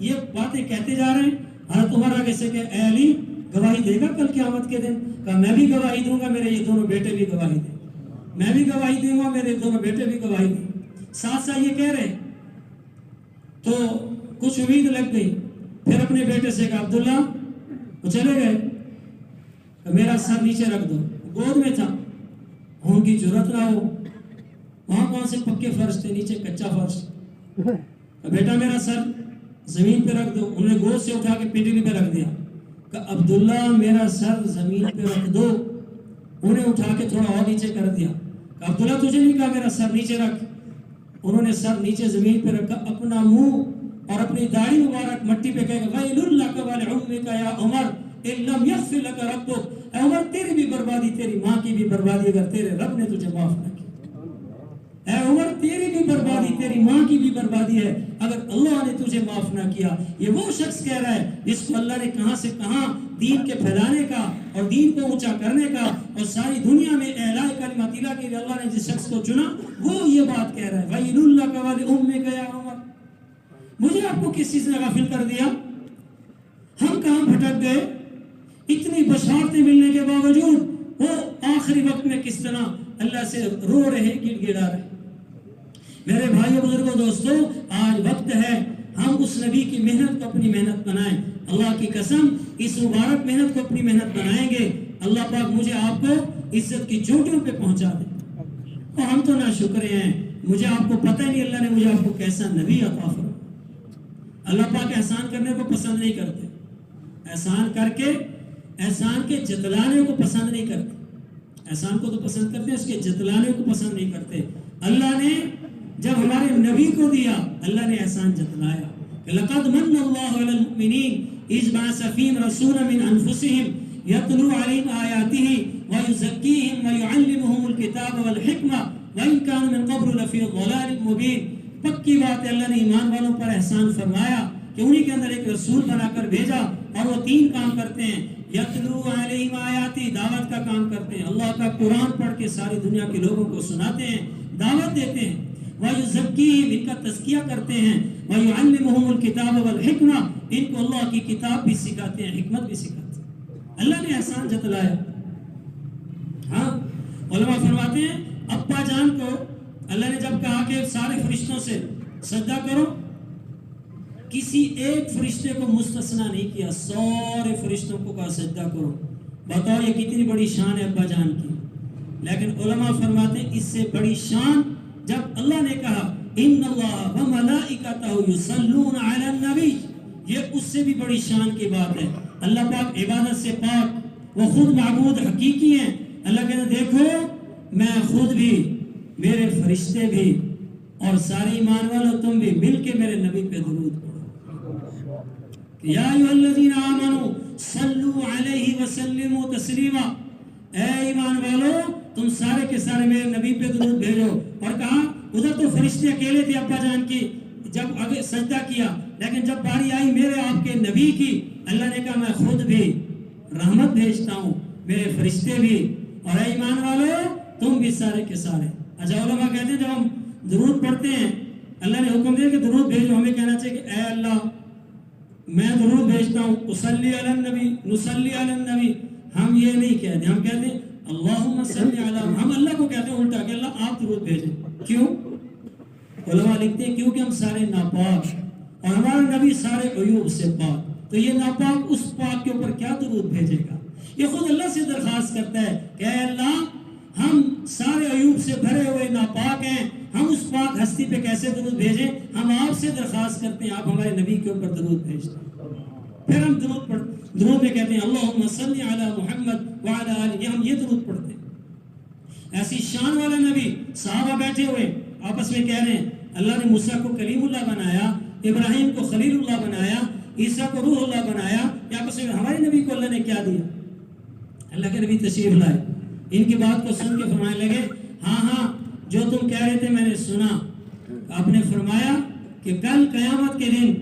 Speaker 2: یہ باتیں کہتے جا رہے ہیں۔ حضرت عمر آگے سے کہ اے علی گواہی دے گا کل قیامت کے دن؟ کہا میں بھی گواہی دوں گا، میرے یہ دونوں بیٹے بھی گواہی دیں، میں بھی گواہی دوں گا، میرے دونوں بیٹے بھی گواہی دیں۔ ساتھ ساتھ یہ کہہ رہے تو کچھ امید لگ گئی۔ پھر اپنے بیٹے سے کہا عبداللہ، وہ چلے گئے، میرا سر نیچے رکھ دو، گود میں تھا، ان کی جرت نہ ہو، وہاں کون سے پکے فرش تھے، نیچے کچا فرش، بیٹا میرا سر زمین پہ رکھ دو، انہوں نے گود سے اٹھا کے پنڈلی پہ رکھ دیا۔ کہ عبداللہ میرا سر زمین پہ رکھ دو، انہیں اٹھا کے تھوڑا اور نیچے کر دیا۔ کہ عبداللہ تجھے نہیں کہا میرا سر نیچے رکھ؟ انہوں نے سر نیچے زمین پہ رکھا، اپنا منہ اور اپنی داڑھی مبارک مٹی پہ کہے گا وَيْلٌ لَكَ وَلِعُمِّكَ يَا عمر إِن لَمْ يَغْفِرْ لَكَ رَبُّكَ۔ اے عمر تیری بھی بربادی، تیری ماں کی بھی بربادی اگر تیرے رب نے تجھے معاف نہ کیا۔ اے عمر تیری بھی بربادی، تیری ماں کی بھی بربادی ہے اگر اللہ نے تجھے معاف نہ کیا۔ یہ وہ شخص کہہ رہا ہے جس کو اللہ نے کہاں سے کہاں دین کے پھیلانے کا اور دین کو اونچا کرنے کا اور ساری دنیا میں اعلاء کلمت اللہ کے لیے اللہ نے جس شخص کو چنا وہ یہ بات کہہ رہا ہے وَيْلٌ لَكَ وَلِأُمِّكَ يَا عمر۔ مجھے آپ کو کس چیز نے غافل کر دیا؟ ہم کہاں بھٹک گئے؟ اتنی بشارتیں ملنے کے باوجود وہ آخری وقت میں کس طرح اللہ سے رو رہے، گڑ گڑا رہے۔ میرے بھائیو بزرگوں دوستو، آج وقت ہے ہم اس نبی کی محنت کو اپنی محنت بنائیں۔ اللہ کی قسم اس مبارک محنت کو اپنی محنت بنائیں گے، اللہ پاک مجھے آپ کو عزت کی چوٹیوں پہ پہنچا دے۔ اور ہم تو ناشکرے ہیں، مجھے آپ کو پتہ نہیں اللہ نے مجھے آپ کو کیسا نبی عطا فرمایا۔ اللہ پاک احسان کرنے کو پسند نہیں کرتے، احسان کر کے احسان کے جتلانے کو پسند نہیں کرتے۔ احسان کو تو پسند کرتے ہیں، اس کے جتلانے کو پسند نہیں کرتے۔ اللہ نے جب ہمارے نبی کو دیا، اللہ نے احسان جتلایا کہ لَقَدْ مَنَّ اللَّهُ عَلَى الْمُؤْمِنِينَ إِذْ بَعَثَ فِيهِمْ رَسُولًا مِنْ أَنفُسِهِمْ يَتْلُو عَلَيْهِمْ آيَاتِهِ وَيُزَكِّيهِمْ وَيُعَلِّمُهُمُ الْكِتَابَ وَالْحِكْمَةَ وَإِنْ كَانُوا مِنْ قَبْلُ لَفِي ضَلَالٍ مُبِينٍ۔ پکی بات ہے، اللہ نے ایمان والوں پر احسان فرمایا کہ انہی کے اندر ایک رسول بنا کر بھیجا اور وہ تین کام کرتے ہیں، یتلو علیہم آیاتی، دعوت کا کام کرتے ہیں، اللہ کا قرآن پڑھ کے ساری دنیا کے لوگوں کو سناتے ہیں، دعوت دیتے ہیں، وَيُزَكِّيهِمْ، ان کا تزکیہ کرتے ہیں، وَيُعَلِّمُهُمُ الْكِتَابَ وَالْحِكْمَةَ، ان کو اللہ کی کتاب بھی سکھاتے ہیں، حکمت بھی سکھاتے ہیں۔ اللہ نے احسان جتلایا۔ ہاں، علماء فرماتے ہیں ابا جان کو اللہ نے جب کہا کہ سارے فرشتوں سے سجدہ کرو، کسی ایک فرشتے کو مستثنا نہیں کیا، سارے فرشتوں کو کہا سجدہ کرو۔ بتاؤ یہ کتنی بڑی شان ہے ابا جان کی۔ لیکن علماء فرماتے ہیں اس سے بڑی شان جب اللہ نے کہا ان اللہ وملائکتہ یصلون علی النبی، یہ اس سے بھی بڑی شان کی بات ہے۔ اللہ پاک عبادت سے پاک، وہ خود معبود حقیقی ہیں۔ اللہ کہتے ہیں دیکھو میں خود بھی، میرے فرشتے بھی اور سارے ایمان والوں تم بھی مل کے میرے نبی پہ درود پڑھو۔ یا ایھا الذین آمنوا صلوا علیہ وسلموا تسلیما، اے ایمان والو تم سارے کے سارے میرے نبی پہ درود بھیجو۔ اور کہا ادھر تو فرشتے اکیلے تھے ابا جان کی جب آگے سجدہ کیا، لیکن جب باری آئی میرے آپ کے نبی کی، اللہ نے کہا میں خود بھی رحمت بھیجتا ہوں، میرے فرشتے بھی، اور اے ایمان والو تم بھی سارے کے سارے۔ اچھا علماء کہتے ہیں جب ہم درود پڑھتے ہیں، اللہ نے حکم دیا کہ درود بھیجو، ہمیں کہنا چاہیے کہ اے اللہ میں درود بھیجتا ہوں، اصلی علی النبی، نصلی علی النبی۔ ہم یہ نہیں کہتے، ہم کہتے ہیں اللہم صلی علی، ہم اللہ کو کہتے ہیں الٹا کہ اللہ آپ درود بھیجیں۔ کیوں؟ علماء لکھتے ہیں کیونکہ ہم سارے ناپاک اور ہمارا نبی سارے عیوب سے پاک، تو یہ ناپاک اس پاک کے اوپر کیا درود بھیجے گا؟ یہ خود اللہ سے درخواست کرتا ہے کہ اے اللہ ہم سارے عیوب سے بھرے ہوئے ناپاک ہیں، ہم اس پاک ہستی پہ کیسے درود بھیجیں؟ ہم آپ سے درخواست کرتے ہیں آپ ہمارے نبی کے اوپر درود بھیجتے ہیں۔ پھر ہم درود میں کہتے ہیں اللہم صلی علی محمد وعلی آلہ، ہم یہ درود پڑھتے ہیں۔ ایسی شان والا نبی، صحابہ بیٹھے ہوئے آپس میں کہہ رہے ہیں اللہ نے موسیٰ کو کلیم اللہ بنایا، ابراہیم کو خلیل اللہ بنایا، عیسیٰ کو روح اللہ بنایا، یا آپس میں ہمارے نبی کو اللہ نے کیا دیا؟ اللہ کے نبی تشریف لائے، ان کی بات کو سن کے فرمانے لگے ہاں ہاں جو تم کہہ رہے تھے میں نے سنا، آپ نے فرمایا کہ کل قیامت کے دن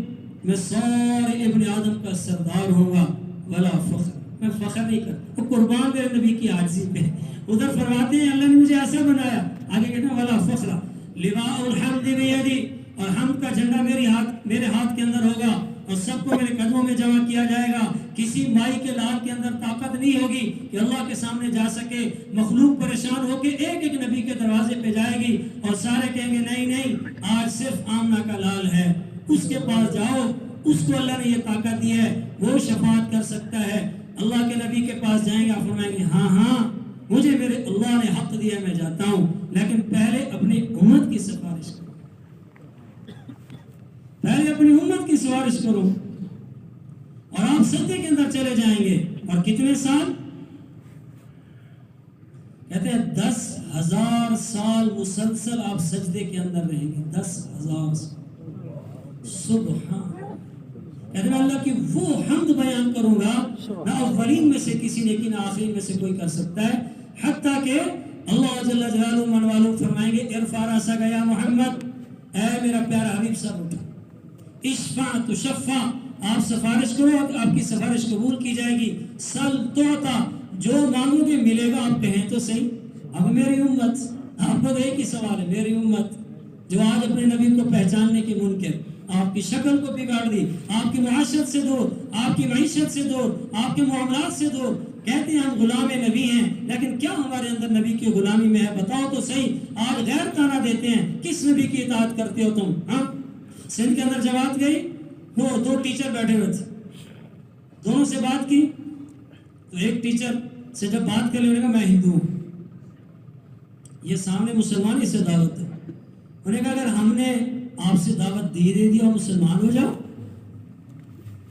Speaker 2: میں سارے ابن آدم کا سردار ہوں گا، ولا فخر، میں فخر نہیں کرتا، وہ قربان میرے نبی کی عاجزی پہ۔ ادھر فرماتے ہیں اللہ نے مجھے ایسا بنایا، آگے کہتے ہیں ولا فخر، لواء الحمد بیدی، اور حمد کا جھنڈا میرے ہاتھ کے اندر ہوگا اور سب کو میرے قدموں میں جمع کیا جائے گا. کسی مائی کے لال کے اندر طاقت نہیں ہوگی کہ اللہ کے سامنے جا سکے. مخلوق پریشان ہو کے ایک ایک نبی کے دروازے پہ جائے گی اور سارے کہیں گے نہیں آج صرف آمنہ کا لال ہے, اس کے پاس جاؤ, اس کو اللہ نے یہ طاقت دی ہے, وہ شفاعت کر سکتا ہے. اللہ کے نبی کے پاس جائیں گے, آپ فرمائیں گے ہاں مجھے میرے اللہ نے حق دیا, میں جاتا ہوں, لیکن پہلے اپنی امت کی سفارش کرو, پہلے اپنی امت کی سفارش کرو. اور آپ سجدے کے اندر چلے جائیں گے, اور کتنے سال کہتے ہیں 10,000 سال مسلسل آپ سجدے کے اندر رہیں گے. 10,000 سال. سبحان کہتے ہیں اللہ کی وہ حمد بیان کروں گا نہ اولین میں سے کسی نے کی نہ آخرین میں سے کوئی کر سکتا ہے. حتیٰ کہ اللہ جل جلالہ من والوں فرمائیں گے ارفع راسک یا محمد, اے میرا پیارا حبیب سر اٹھا, اشفع تشفع, آپ سفارش کرو آپ کی سفارش قبول کی جائے گی. سل تعطا, جو مانگو گے ملے گا. آپ کہیں تو صحیح, اب میری امت, آپ کو ایک ہی سوال ہے, میری امت جو آج اپنے نبی کو پہچاننے کی منکر, آپ کی شکل کو بگاڑ دی, آپ کی معاشرت سے دور, آپ کی معیشت سے دور, آپ کے معاملات سے دور, کہتے ہیں ہم غلام نبی ہیں, لیکن کیا ہمارے اندر نبی کی غلامی میں ہے؟ بتاؤ تو صحیح. آج غیر تانا دیتے ہیں, کس نبی کی اطاعت کرتے ہو تم؟ ہاں, سندھ کے اندر جماعت گئی, وہ 2 ٹیچر بیٹھے ہوئے تھے, دونوں سے بات کی تو ایک ٹیچر سے جب بات کر لے گا میں ہندو ہوں, یہ سامنے مسلمان اس سے دعوت ہے. انہوں نے کہا اگر ہم نے آپ سے دعوت دے دی اور مسلمان ہو جاؤ.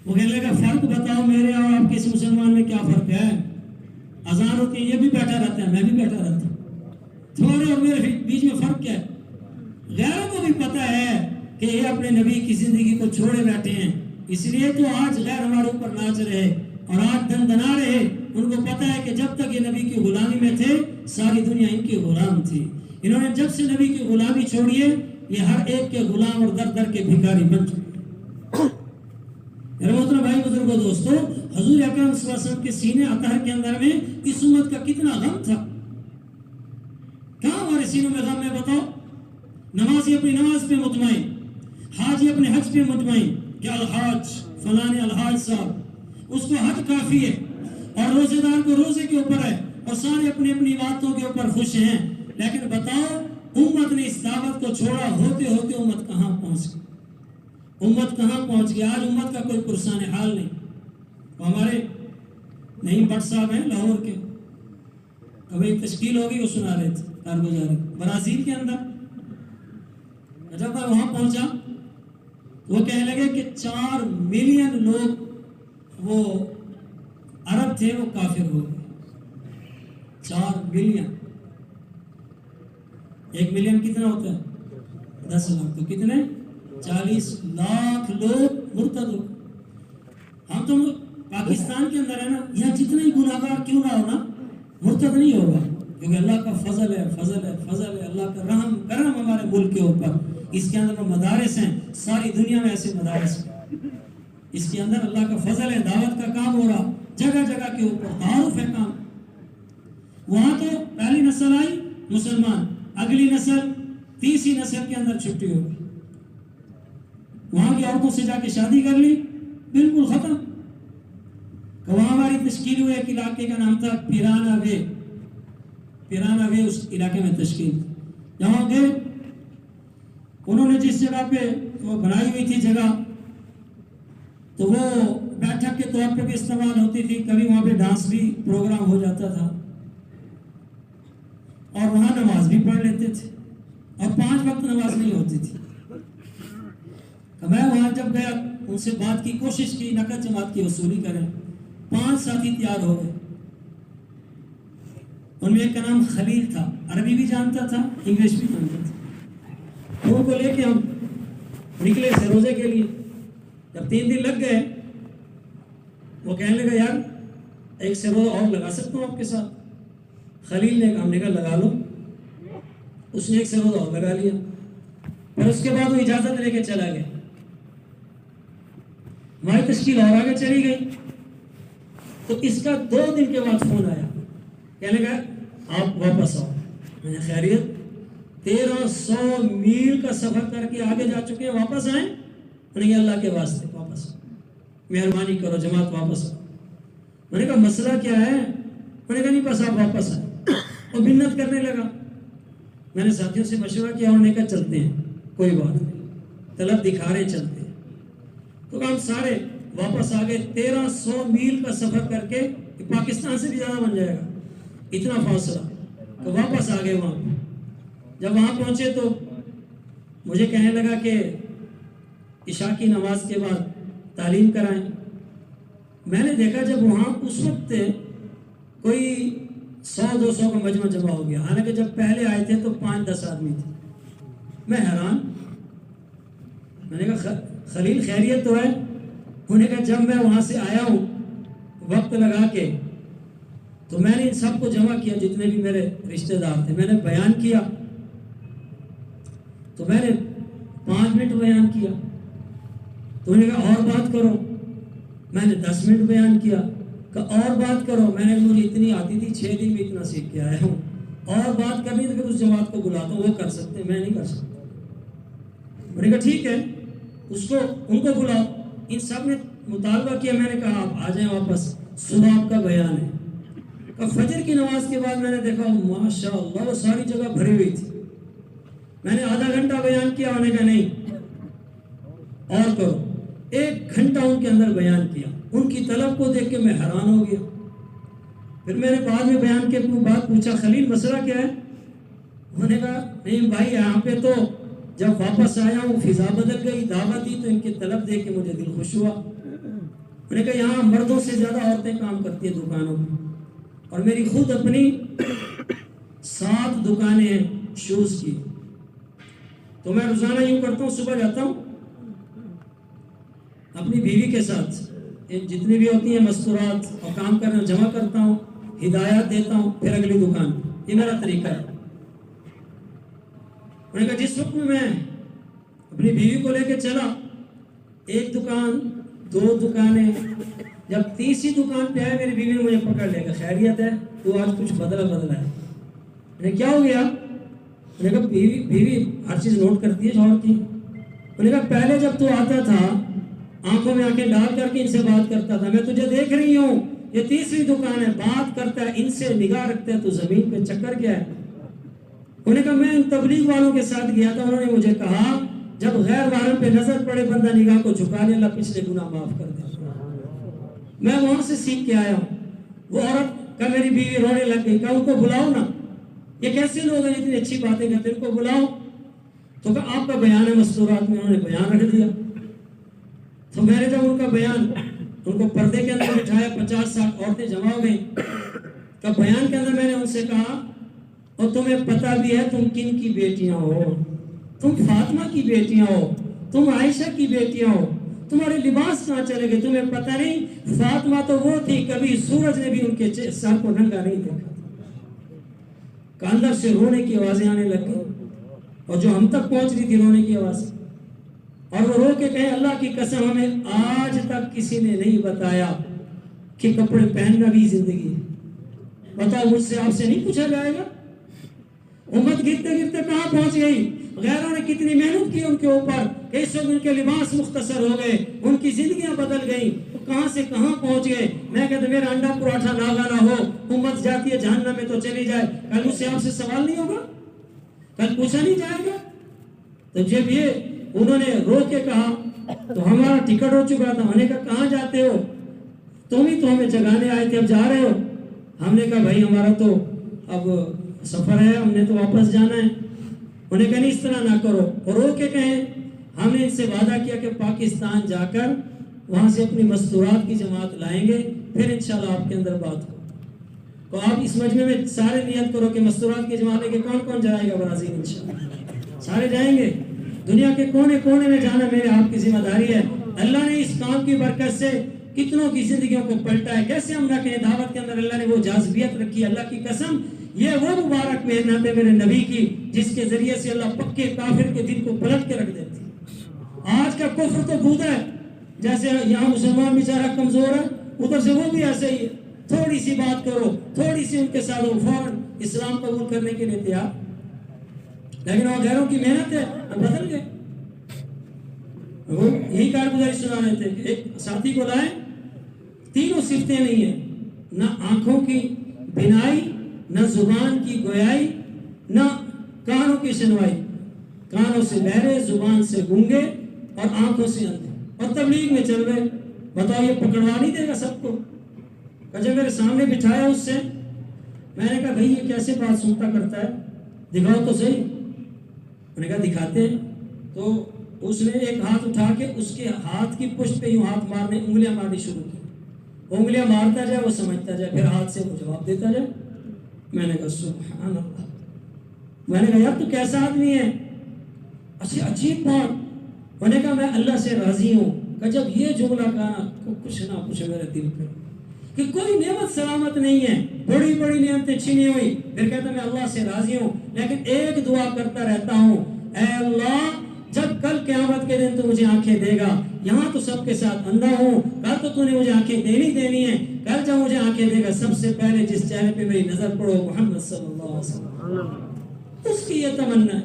Speaker 2: وہ کہنے لگا فرق بتاؤ میرے اور آپ کے اس مسلمان میں کیا فرق ہے؟ اذان ہوتی ہے, یہ بھی بیٹھا رہتا ہے, میں بھی بیٹھا رہتا ہوں, تھوڑے اور میرے بیچ میں فرق کیا ہے؟ غیروں کو بھی پتا ہے کہ یہ اپنے نبی کی زندگی کو چھوڑے بیٹھے ہیں, اس لیے تو آج غیر ہمارے اوپر ناچ رہے اور آج دن دنا رہے. ان کو پتا ہے کہ جب تک یہ نبی کی غلامی میں تھے ساری دنیا ان کی غلام تھی. انہوں نے جب سے نبی کی غلامی چھوڑی ہے یہ ہر ایک کے غلام اور در در کے بھکاری بن چکے. میرے محترم بھائی بزرگوں دوستو, حضور اکرم صلی اللہ علیہ وسلم کے سینے اطہر کے اندر میں اس امت کا کتنا غم تھا. کہاں ہمارے سینوں میں غم ہے بتاؤ؟ نمازی اپنی نماز پہ مطمئن, حاجی اپنے حج پہ مطمئن کہ الحاج فلانے الحاج صاحب, اس کو حج کافی ہے, اور روزے دار کو روزے کے اوپر ہے, اور سارے اپنی اپنی باتوں کے اوپر خوش ہیں. لیکن بتاؤ امت نے اس دعوت کو چھوڑا, ہوتے ہوتے امت کہاں پہنچ گئی؟ امت کہاں پہنچ گئی؟ آج امت کا کوئی پرسان حال نہیں. ہمارے نعیم بٹ صاحب ہیں لاہور کے, کبھی ایک تشکیل ہوگی وہ سنا رہے تھے کارگزاری برازیل کے اندر. جب میں وہاں پہنچا وہ کہنے لگے کہ 4 ملین لوگ وہ عرب تھے وہ کافر ہو گئے. 4 ملین, 1 ملین کتنا ہوتا ہے؟ 10 لاکھ, تو کتنے 40 لاکھ لوگ مرتد ہو. ہم تو پاکستان کے اندر ہے نا, یہاں جتنا ہی گناہگار کیوں نہ ہونا مرتد نہیں ہوگا, کیونکہ اللہ کا فضل ہے, فضل ہے, فضل ہے, اللہ کا رحم کرم ہمارے ملک کے اوپر. اس کے اندر مدارس ہیں, ساری دنیا میں ایسے مدارس ہیں. اس کے اندر اللہ کا فضل ہے, دعوت کا کام ہو رہا جگہ جگہ کے اوپر, تعارف ہے کام. وہاں تو پہلی نسل آئی مسلمان, اگلی نسل تیسری نسل کے اندر چھٹی ہو گئی. وہاں کی عورتوں سے جا کے شادی کر لی, بالکل ختم. وہاں ہماری تشکیل ہوئی, ایک علاقے کا نام تھا پیرانا وے, پیرانا وے اس علاقے میں تشکیل. جہاں گئے انہوں نے جس جگہ پہ وہ بنائی ہوئی تھی جگہ, تو وہ بیٹھک کے طور پہ بھی استعمال ہوتی تھی, کبھی وہاں پہ ڈانس بھی پروگرام ہو جاتا تھا, اور وہاں نماز بھی پڑھ لیتے تھے, اور 5 وقت نماز نہیں ہوتی تھی. میں وہاں جب گیا ان سے بات کی کوشش کی, نقد جماعت کی وصولی کریں. 5 ساتھی تیار ہو گئے. ان میں ایک کا نام خلیل تھا, عربی بھی جانتا تھا, انگلش بھی جانتا تھا. ان کو لے کے ہم نکلے سے روزے کے لیے. جب 3 دن لگ گئے وہ کہنے لگا یار ایک سے روزہ اور لگا سکتا ہوں آپ کے ساتھ. خلیل نے کہا, ہم نے کہا لگا لو. اس نے ایک سے روزہ اور لگا لیا. پھر اس کے بعد وہ اجازت لے کے چلا گیا. ہماری تشکیل اور آگے چلی گئی. تو اس کا 2 دن کے بعد فون آیا, کہنے لگا آپ واپس آؤ. میں نے خیریت, 1300 میل کا سفر کر کے آگے جا چکے ہیں، واپس آئیں؟ میں نے کہا اللہ کے واسطے واپس مہربانی کرو جماعت واپس آؤ۔ میں نے کہا مسئلہ کیا ہے؟ میں نے کہا نہیں بس آپ واپس آئیں، اور منت کرنے لگا۔ میں نے ساتھیوں سے مشورہ کیا، انہوں نے کہا چلتے ہیں، کوئی بات نہیں، طلب دکھا رہے چلتے ہیں۔ تو ہم سارے واپس آ گئے، 1300 میل کا سفر کر کے، پاکستان سے بھی زیادہ بن جائے گا اتنا فاصلہ، تو واپس آ گئے وہاں۔ جب وہاں پہنچے تو مجھے کہنے لگا کہ عشاء کی نماز کے بعد تعلیم کرائیں۔ میں نے دیکھا جب وہاں اس وقت کوئی 100-200 کا مجمع جمع ہو گیا، حالانکہ جب پہلے آئے تھے تو 5-10 آدمی تھے۔ میں حیران، میں نے کہا خلیل خیریت تو ہے؟ انہوں نے کہا جب میں وہاں سے آیا ہوں وقت لگا کے، تو میں نے ان سب کو جمع کیا جتنے بھی میرے رشتہ دار تھے، میں نے بیان کیا، تو میں نے 5 منٹ بیان کیا، تو انہوں نے کہا اور بات کرو، میں نے 10 منٹ بیان کیا، کہ اور بات کرو، میں نے مجھے اتنی آتی تھی 6 دن میں اتنا سیکھ کے آیا ہوں، اور بات کرنی تو پھر اس جماعت کو بلاتا ہوں، وہ کر سکتے، میں نہیں کر سکتا۔ میں نے کہا ٹھیک ہے، ان کو بلاؤ۔ ان سب نے مطالبہ کیا، میں نے کہا آپ آ جائیں واپس، صبح آپ کا بیان ہے۔ فجر کی نماز کے بعد میں نے دیکھا ماشاءاللہ وہ ساری جگہ بھری ہوئی تھی۔ میں نے آدھا گھنٹہ بیان کیا، انہوں نے کہا نہیں اور کرو، 1 گھنٹہ ان کے اندر بیان کیا۔ ان کی طلب کو دیکھ کے میں حیران ہو گیا۔ پھر میں نے بعد میں بیان کے بعد پوچھا خلیل مسئلہ کیا ہے؟ انہوں نے کہا نہیں بھائی یہاں پہ تو جب واپس آیا ہوں فضا بدل گئی، دعوت دی تو ان کی طلب دیکھ کے مجھے دل خوش ہوا۔ انہوں نے کہا یہاں مردوں سے زیادہ عورتیں کام کرتی ہیں دکانوں میں، اور میری خود اپنی 7 دکانیں ہیں شوز کی، تو میں روزانہ یوں کرتا ہوں، صبح جاتا ہوں اپنی بیوی کے ساتھ، جتنی بھی ہوتی ہیں مستورات اور کام کرنا جمع کرتا ہوں، ہدایات دیتا ہوں، پھر اگلی دکان، یہ میرا طریقہ ہے۔ انہوں نے کہا جس وقت میں اپنی بیوی کو لے کے چلا، 1 دکان 2 دکانیں، جب 3ری دکان پہ آئے میری بیوی نے مجھے پکڑ لیا کہ خیریت ہے تو آج کچھ بدلا ہے۔ میں نے کیا ہو گیا؟ میں نے کہا بیوی ہر چیز نوٹ کرتی ہے شوہر کی۔ میں نے کہا پہلے جب تو آتا تھا آنکھوں میں آنکھیں ڈال کر کے ان سے بات کرتا تھا، میں تجھے دیکھ رہی ہوں یہ 3ری دکان ہے، بات کرتا ہے، ان سے نگاہ رکھتا ہے، تو زمین پہ چکر کیا ہے؟ انہوں نے کہا میں ان تبلیغ والوں کے ساتھ گیا تھا، انہوں نے مجھے کہا جب غیر محرم پہ نظر پڑے بندہ نگاہ کو جھکا لے، اللہ پچھلے گناہ معاف کر دے۔ میں وہاں سے سیکھ کے آیا ہوں۔ وہ عورت کا میری بیوی رونے لگ گئی، کہا ان کو بلاؤ نا، یہ کیسے لوگ ہیں اتنی اچھی باتیں کرتے ہیں، ان کو بلاؤ۔ تو کہا آپ کا بیان ہے مستورات میں، انہوں نے بیان رکھ دیا۔ تو میں نے جب ان کا بیان، ان کو پردے کے اندر بٹھایا، 50-60 عورتیں جمع ہو گئیں، تو بیان کے اندر میں نے ان سے کہا اور تمہیں پتہ بھی ہے تم کن کی بیٹیاں ہو، تم فاطمہ کی بیٹیاں ہو، تم عائشہ کی بیٹیاں ہو، تمہارے لباس کہاں چلے گئے، تمہیں پتہ نہیں فاطمہ تو وہ تھی کبھی سورج نے بھی ان کے سر کو ننگا نہیں دیکھا تھا۔ اندر سے رونے کی آوازیں آنے لگ گئی، اور جو ہم تک پہنچ رہی تھی رونے کی آواز، اور وہ رو کے کہے اللہ کی قسم ہمیں آج تک کسی نے نہیں بتایا کہ کپڑے پہننا بھی زندگی ہے۔ بتاؤ مجھ سے آپ سے نہیں پوچھا جائے گا؟ امت گرتے گرتے کہاں پہنچ گئی؟ غیروں نے کتنی محنت کی ان کے اوپر، اس وقت ان کے لباس مختصر ہو گئے، ان کی زندگیاں بدل گئیں، کہاں سے کہاں پہنچ گئے۔ میں کہتا میرا انڈا پراٹھا ناغا نہ ہو، امت جاتی ہے جہنم میں تو چلی جائے، کل مجھ سے آپ سے سوال نہیں ہوگا، کل پوچھا نہیں جائے گا۔ تو جب یہ انہوں نے رو کے کہا تو ہمارا ٹکٹ ہو چکا تھا، ہم نے کہا کہاں جاتے ہو؟ تم ہی تو ہمیں جگانے آئے تھے، اب جا رہے ہو؟ ہم نے کہا بھائی ہمارا تو اب سفر ہے، ہم نے تو واپس جانا ہے۔ انہوں نے کہا نہیں اس طرح نہ کرو، اور رو کے کہیں ہم نے ان سے وعدہ کیا کہ پاکستان جا کر وہاں سے اپنی مستورات کی جماعت لائیں گے، پھر انشاءاللہ آپ کے اندر بات ہو۔ تو آپ اس مجمع میں سارے نیت کرو کہ مستورات کی جماعت لے کے کون کون جائے گا برازیل، انشاءاللہ سارے جائیں گے۔ دنیا کے کونے کونے میں جانا میرے آپ کی ذمہ داری ہے۔ اللہ نے اس کام کی برکت سے کتنوں کی زندگیوں کو پلٹا ہے، کیسے ہم نہ کہیں دعوت کے اندر اللہ نے وہ جاذبیت رکھی ہے۔ اللہ کی قسم یہ وہ مبارک محنت ہے میرے نبی کی جس کے ذریعے سے اللہ پکے کافر کے دل کو پلٹ کے رکھ دیتی ہے۔ آج کا کفر تو بودا ہے، جیسے یہاں مسلمان بیچارہ کمزور ہے، ادھر سے وہ بھی ایسے ہی ہے، تھوڑی سی بات کرو، تھوڑی سی ان کے ساتھ فوراً اسلام قبول کرنے کے لیے تیار۔ لیکن وہ غیروں کی محنت ہے وہ بدل گئے. وہ یہی کارگزاری سنا رہے تھے کہ ایک ساتھی کو لائے، تینوں صفتیں نہیں ہیں، نہ آنکھوں کی بینائی، نہ زبان کی گویائی، نہ کانوں کی سنوائی. کانوں سے بہرے، زبان سے گونگے اور آنکھوں سے اندھے، اور تبلیغ میں چل رہے. بتاؤ یہ پکڑوا نہیں دے گا سب کو؟ جب میرے سامنے بٹھایا اس سے، میں نے کہا بھائی یہ کیسے بات سنتا کرتا ہے، دکھاؤ تو صحیح. میں نے کہا دکھاتے ہیں. تو اس نے ایک ہاتھ اٹھا کے اس کے ہاتھ کی پشت پہ یوں ہاتھ مارنے، انگلیاں مارنی شروع کی. انگلیاں مارتا جائے وہ سمجھتا جائے، پھر ہاتھ سے وہ جواب دیتا جائے. میں نے کہا سبحان اللہ. میں نے کہا یار تو کیسا آدمی ہے، اچھی عجیب بات. میں نے کہا میں اللہ سے راضی ہوں. کہ جب یہ جملہ کہا کچھ نہ کچھ میرے دل پہ کہ کوئی نعمت سلامت نہیں ہے، بڑی بڑی نعمتیں چھینی ہوئی. پھر کہتا میں اللہ سے راضی ہوں، لیکن ایک دعا کرتا رہتا ہوں، اے اللہ جب کل قیامت کے دن تو مجھے آنکھیں دے گا، یہاں تو سب کے ساتھ اندھا ہوں، کل تو نے مجھے آنکھیں دینی ہے. کل جب مجھے آنکھیں دے گا سب سے پہلے جس چہرے پہ میری نظر پڑو محمد صلی اللہ علیہ وسلم. اس کی یہ تمنا ہے.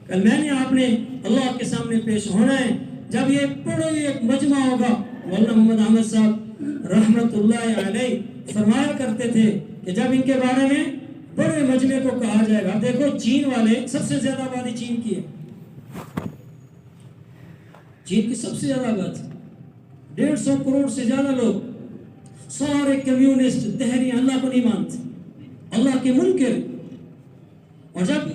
Speaker 2: کل میں نے آپ نے اللہ کے سامنے پیش ہونا ہے. جب یہ پڑھو ایک مجمع ہوگا. مولانا محمد احمد صاحب رحمت اللہ علیہ فرمایا کرتے تھے کہ جب ان کے بارے میں بڑے مجمع کو کہا جائے گا، دیکھو چین والے سب سے زیادہ آبادی چین کی ہے، چین کی سب سے زیادہ آبادی 150 کروڑ سے زیادہ لوگ، سارے کمیونسٹ دہری، اللہ کو نہیں مانتے، اللہ کے منکر. اور جب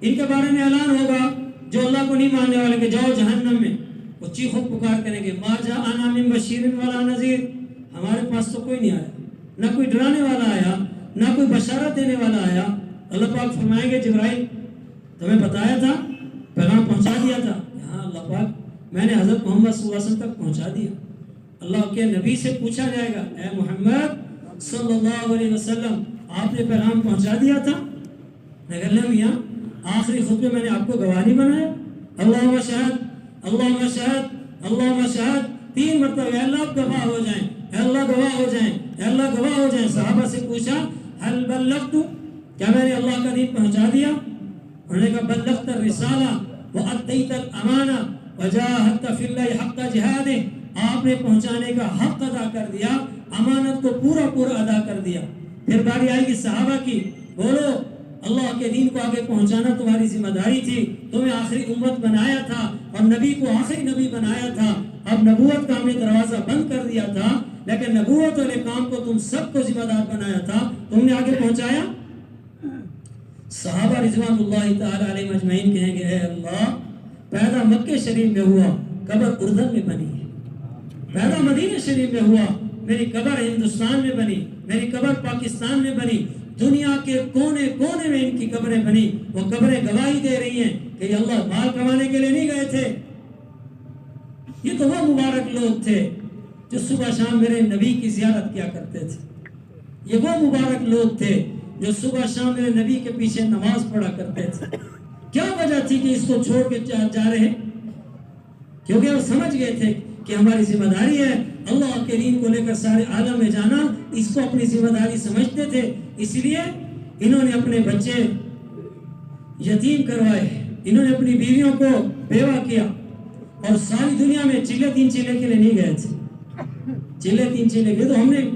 Speaker 2: ان کے بارے میں اعلان ہوگا جو اللہ کو نہیں ماننے والے کہ جاؤ جہنم میں، وہ چیخو پکار کریں گے ما جاءنا من بشیر ولا نذیر. ہمارے پاس تو کوئی نہیں آیا، نہ کوئی ڈرانے والا آیا، نہ کوئی بشارت دینے والا آیا. اللہ پاک فرمائیں گے جبرائیل تمہیں بتایا تھا، پیغام پہنچا دیا تھا. ہاں اللہ پاک میں نے حضرت محمد صلی اللہ علیہ وسلم تک پہنچا دیا. اللہ کے نبی سے پوچھا جائے گا اے محمد صلی اللہ علیہ وسلم آپ نے پیغام پہنچا دیا تھا؟ لیکن میاں آخری خطبے میں نے آپ کو گواہ نہیں بنایا؟ اللہم شہد اللہم شہد اللہم شہد 3 مرتبہ. اے اللہ گواہ ہو جائیں، اے اللہ گواہ ہو جائیں، اے اللہ گواہ ہو جائیں. صحابہ سے پوچھا حل بلغت، کیا میں نے اللہ کا دین پہنچا دیا؟ انہوں نے کہا بلغت الرسالہ وادیت الامانہ وجاہدت فی اللہ حق جہادہ. آپ نے پہنچانے کا حق ادا کر دیا، امانت کو پورا پورا ادا کر دیا. پھر باری آئے گی صحابہ کی، بولو اللہ کے دین کو آگے پہنچانا تمہاری ذمہ داری تھی، تمہیں آخری امت بنایا تھا اور نبی کو آخری نبی بنایا تھا. اب نبوت کا ہم نے دروازہ بند کر دیا تھا، لیکن نبوت والے کام کو تم سب کو ذمہ دار بنایا تھا، تم نے آگے پہنچایا. صحابہ رضوان اللہ تعالی علیہ مجمعین کہیں گے اے اللہ پیدا مکہ شریف میں ہوا، قبر اردن میں بنی ہے. پیدا مدینہ شریف میں ہوا، میری قبر ہندوستان میں بنی، میری قبر پاکستان میں بنی، دنیا کے کونے کونے میں ان کی قبریں بنی. وہ قبریں گواہی دے رہی ہیں کہ یہ اللہ مال کمانے کے لیے نہیں گئے تھے. یہ تو وہ مبارک لوگ تھے جو صبح شام میرے نبی کی زیارت کیا کرتے تھے. یہ وہ مبارک لوگ تھے جو صبح شام میرے نبی کے پیچھے نماز پڑھا کرتے تھے. کیا وجہ تھی کہ اس کو چھوڑ کے جا رہے ہیں؟ کیونکہ وہ سمجھ گئے تھے کہ ہماری ذمہ داری ہے اللہ کے دین کو لے کر سارے عالم میں جانا. اس کو اپنی ذمہ داری سمجھتے تھے، اس لیے انہوں نے اپنے بچے یتیم کروائے، انہوں نے اپنی بیویوں کو بیوہ کیا. اور ساری دنیا میں چلے 3 چلے کے لیے نہیں گئے تھے. چلے 3 چلے کے تو ہم نے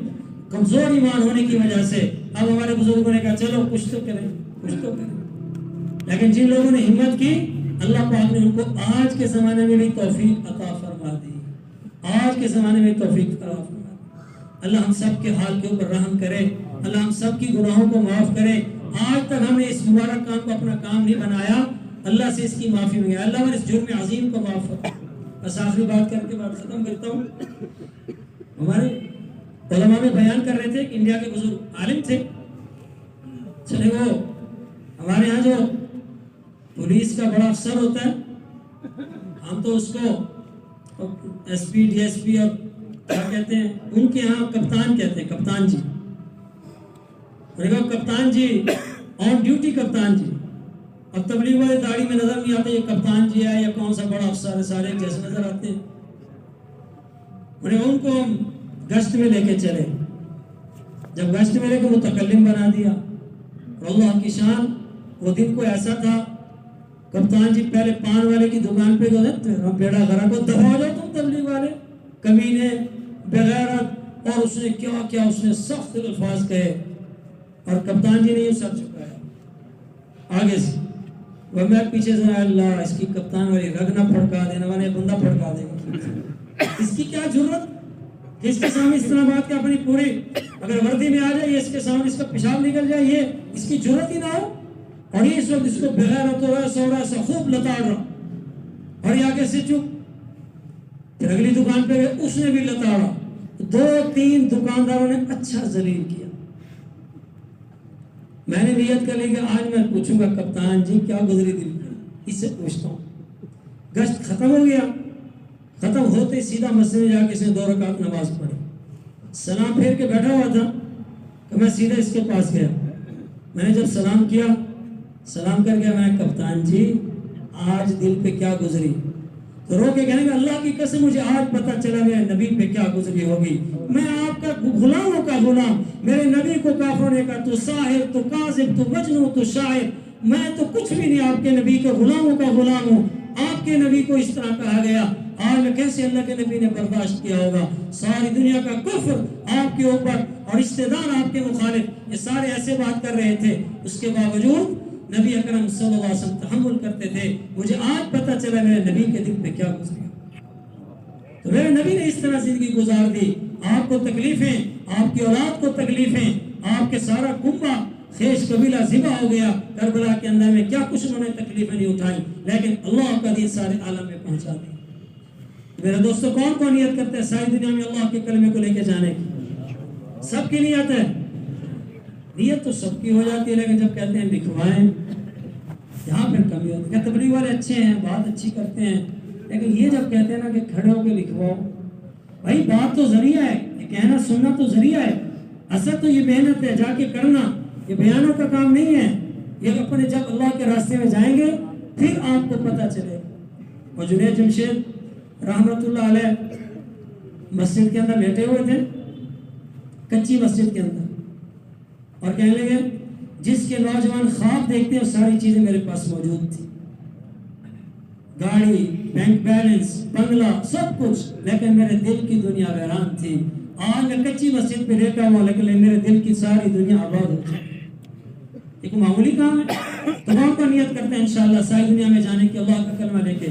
Speaker 2: کمزور ایمان ہونے کی وجہ سے اب ہمارے بزرگوں نے کہا چلو کچھ تو کریں کچھ تو کریں. لیکن جن لوگوں نے ہمت کی اللہ پاک نے ان کو آج کے زمانے میں بھی توفیق عطا فرما دی. آج کے زمانے میں توفیق عطا فرما دی. اللہ ہم سب کے حال کے اوپر رحم کرے، اللہ ہم سب کی گناہوں کو معاف کرے. آج تک ہم نے اس مبارک کام کو اپنا کام نہیں بنایا، اللہ سے اس کی معافی مانگے. اللہ ہمارے اس جرم عظیم کو معاف کرے. بس آخری بات کر کے بات ختم کرتا ہوں. ہمارے علماء میں بیان کر رہے تھے کہ انڈیا کے بزرگ عالم تھے، چلے وہ ہمارے ہاں جو پولیس کا بڑا افسر ہوتا ہے، ہم تو اس کو S P D S P اور کیا کہتے ہیں، ان کے ہاں کپتان کہتے ہیں. کپتان جی، کپتان جی آن ڈیوٹی کپتان جی. اب تبلیغ والے داڑھی میں نظر نہیں آتے یہ کپتان جی ہے یا کون سا بڑا افسر ہے، سارے جیسے نظر آتے ہیں. ان کو ہم گشت میں لے کے چلے. جب گشت میں لے کے متکلم بنا دیا اور اللہ کی شان وہ دن کو ایسا تھا کپتان جی پہلے پان والے کی دکان پہ گئے تیرا بیڑا گھر کو دبا ہو جاؤ تم تبلیغ والے کمینے بغیرت اور اس نے کیا کیا اس نے سخت الفاظ کہے اور کپتان جی نے یہ سر چکایا آگے سے وہ میں پیچھے سے اللہ اس کی کپتان والی رگ نہ پھڑکا دینا والے بندہ پھڑکا دے گا اس کی کیا ضرورت کہ اس کے سامنے اس طرح بات کہ اپنی پوری اگر وردی میں آ جائے یہ اس کے سامنے اس کا پیشاب نکل جائے یہ اس کی ضرورت ہی نہ ہو اور یہ اس وقت اس کو بغیرت ہو رہا ہے خوب لتاڑ رہا اور یہ آگے سے چپ پھر اگلی دکان پہ گئے اس نے بھی لتاڑا 2-3 دکانداروں نے اچھا ذلیل کیا میں نے نیت کر لی کہ آج میں پوچھوں گا کپتان جی کیا گزری دل کی اس سے پوچھتا ہوں گشت ختم ہو گیا ختم ہوتے ہی سیدھا مسجد میں جا کے اس نے 2 رکعت نماز پڑھی سلام پھیر کے بیٹھا ہوا تھا کہ میں سیدھا اس کے پاس گیا میں نے جب سلام کیا سلام کر کے میں نے کپتان جی آج دل پہ کیا گزری تو رو کے کہنے کہ اللہ کی قسم مجھے آج پتہ چلا میرے نبی پہ کیا گزری ہوگی میں آپ کا غلاموں کا غلام میرے نبی کو کافروں نے کہا تو ساحر تو کاذب تو مجنون تو شاعر میں تو کچھ بھی نہیں آپ کے نبی کے غلاموں کا غلام ہوں آپ کے نبی کو اس طرح کہا گیا آج میں کیسے اللہ کے نبی نے برداشت کیا ہوگا ساری دنیا کا کفر آپ کے اوپر اور رشتےدار آپ کے مخالف یہ سارے ایسے بات کر رہے تھے اس کے باوجود نبی اکرم صلی اللہ علیہ وسلم تحمل کرتے تھے مجھے آج پتہ چلا میرے نبی کے دل پہ کیا گزری تو میرے نبی نے اس طرح زندگی گزار دی آپ کو تکلیفیں آپ کی اولاد کو تکلیفیں آپ کے سارا کنبہ خیش قبیلہ ذبح ہو گیا کربلا کے اندر میں کیا کچھ انہوں نے تکلیفیں نہیں اٹھائی لیکن اللہ کا دین سارے عالم میں پہنچا دیا میرے دوستو کون کون نیت کرتے ہیں ساری دنیا میں اللہ کے کلمے کو لے کے جانے کی سب کی نیت ہے نیت تو سب کی ہو جاتی ہے لیکن جب کہتے ہیں لکھوائیں یہاں پھر کمی ہوتی ہے تبلیغ والے اچھے ہیں بات اچھی کرتے ہیں لیکن یہ جب کہتے ہیں نا کہ کھڑے ہو کے لکھواؤ بھائی بات تو ذریعہ ہے یہ کہنا سننا تو ذریعہ ہے اصل تو یہ محنت ہے جا کے کرنا یہ بیانوں کا کام نہیں ہے یہ اپنے جب اللہ کے راستے میں جائیں گے پھر آپ کو پتہ چلے اور جنید جمشید رحمت اللہ علیہ مسجد کے اندر لیٹے ہوئے تھے کچی مسجد کے اندر اور کہنے لگے جس کے نوجوان خواب دیکھتے ہیں ساری چیزیں میرے پاس موجود تھی گاڑی بینک بیلنس بنگلہ سب کچھ لیکن میرے دل کی دنیا ویران تھی آج میں کچی مسجد پہ لیٹا ہوا لیکن میرے دل کی ساری دنیا آباد ہو جائے ایک معمولی کام ہے تمام کو نیت کرتے ہیں انشاءاللہ ساری دنیا میں جانے کی اللہ کا کلمہ لے کے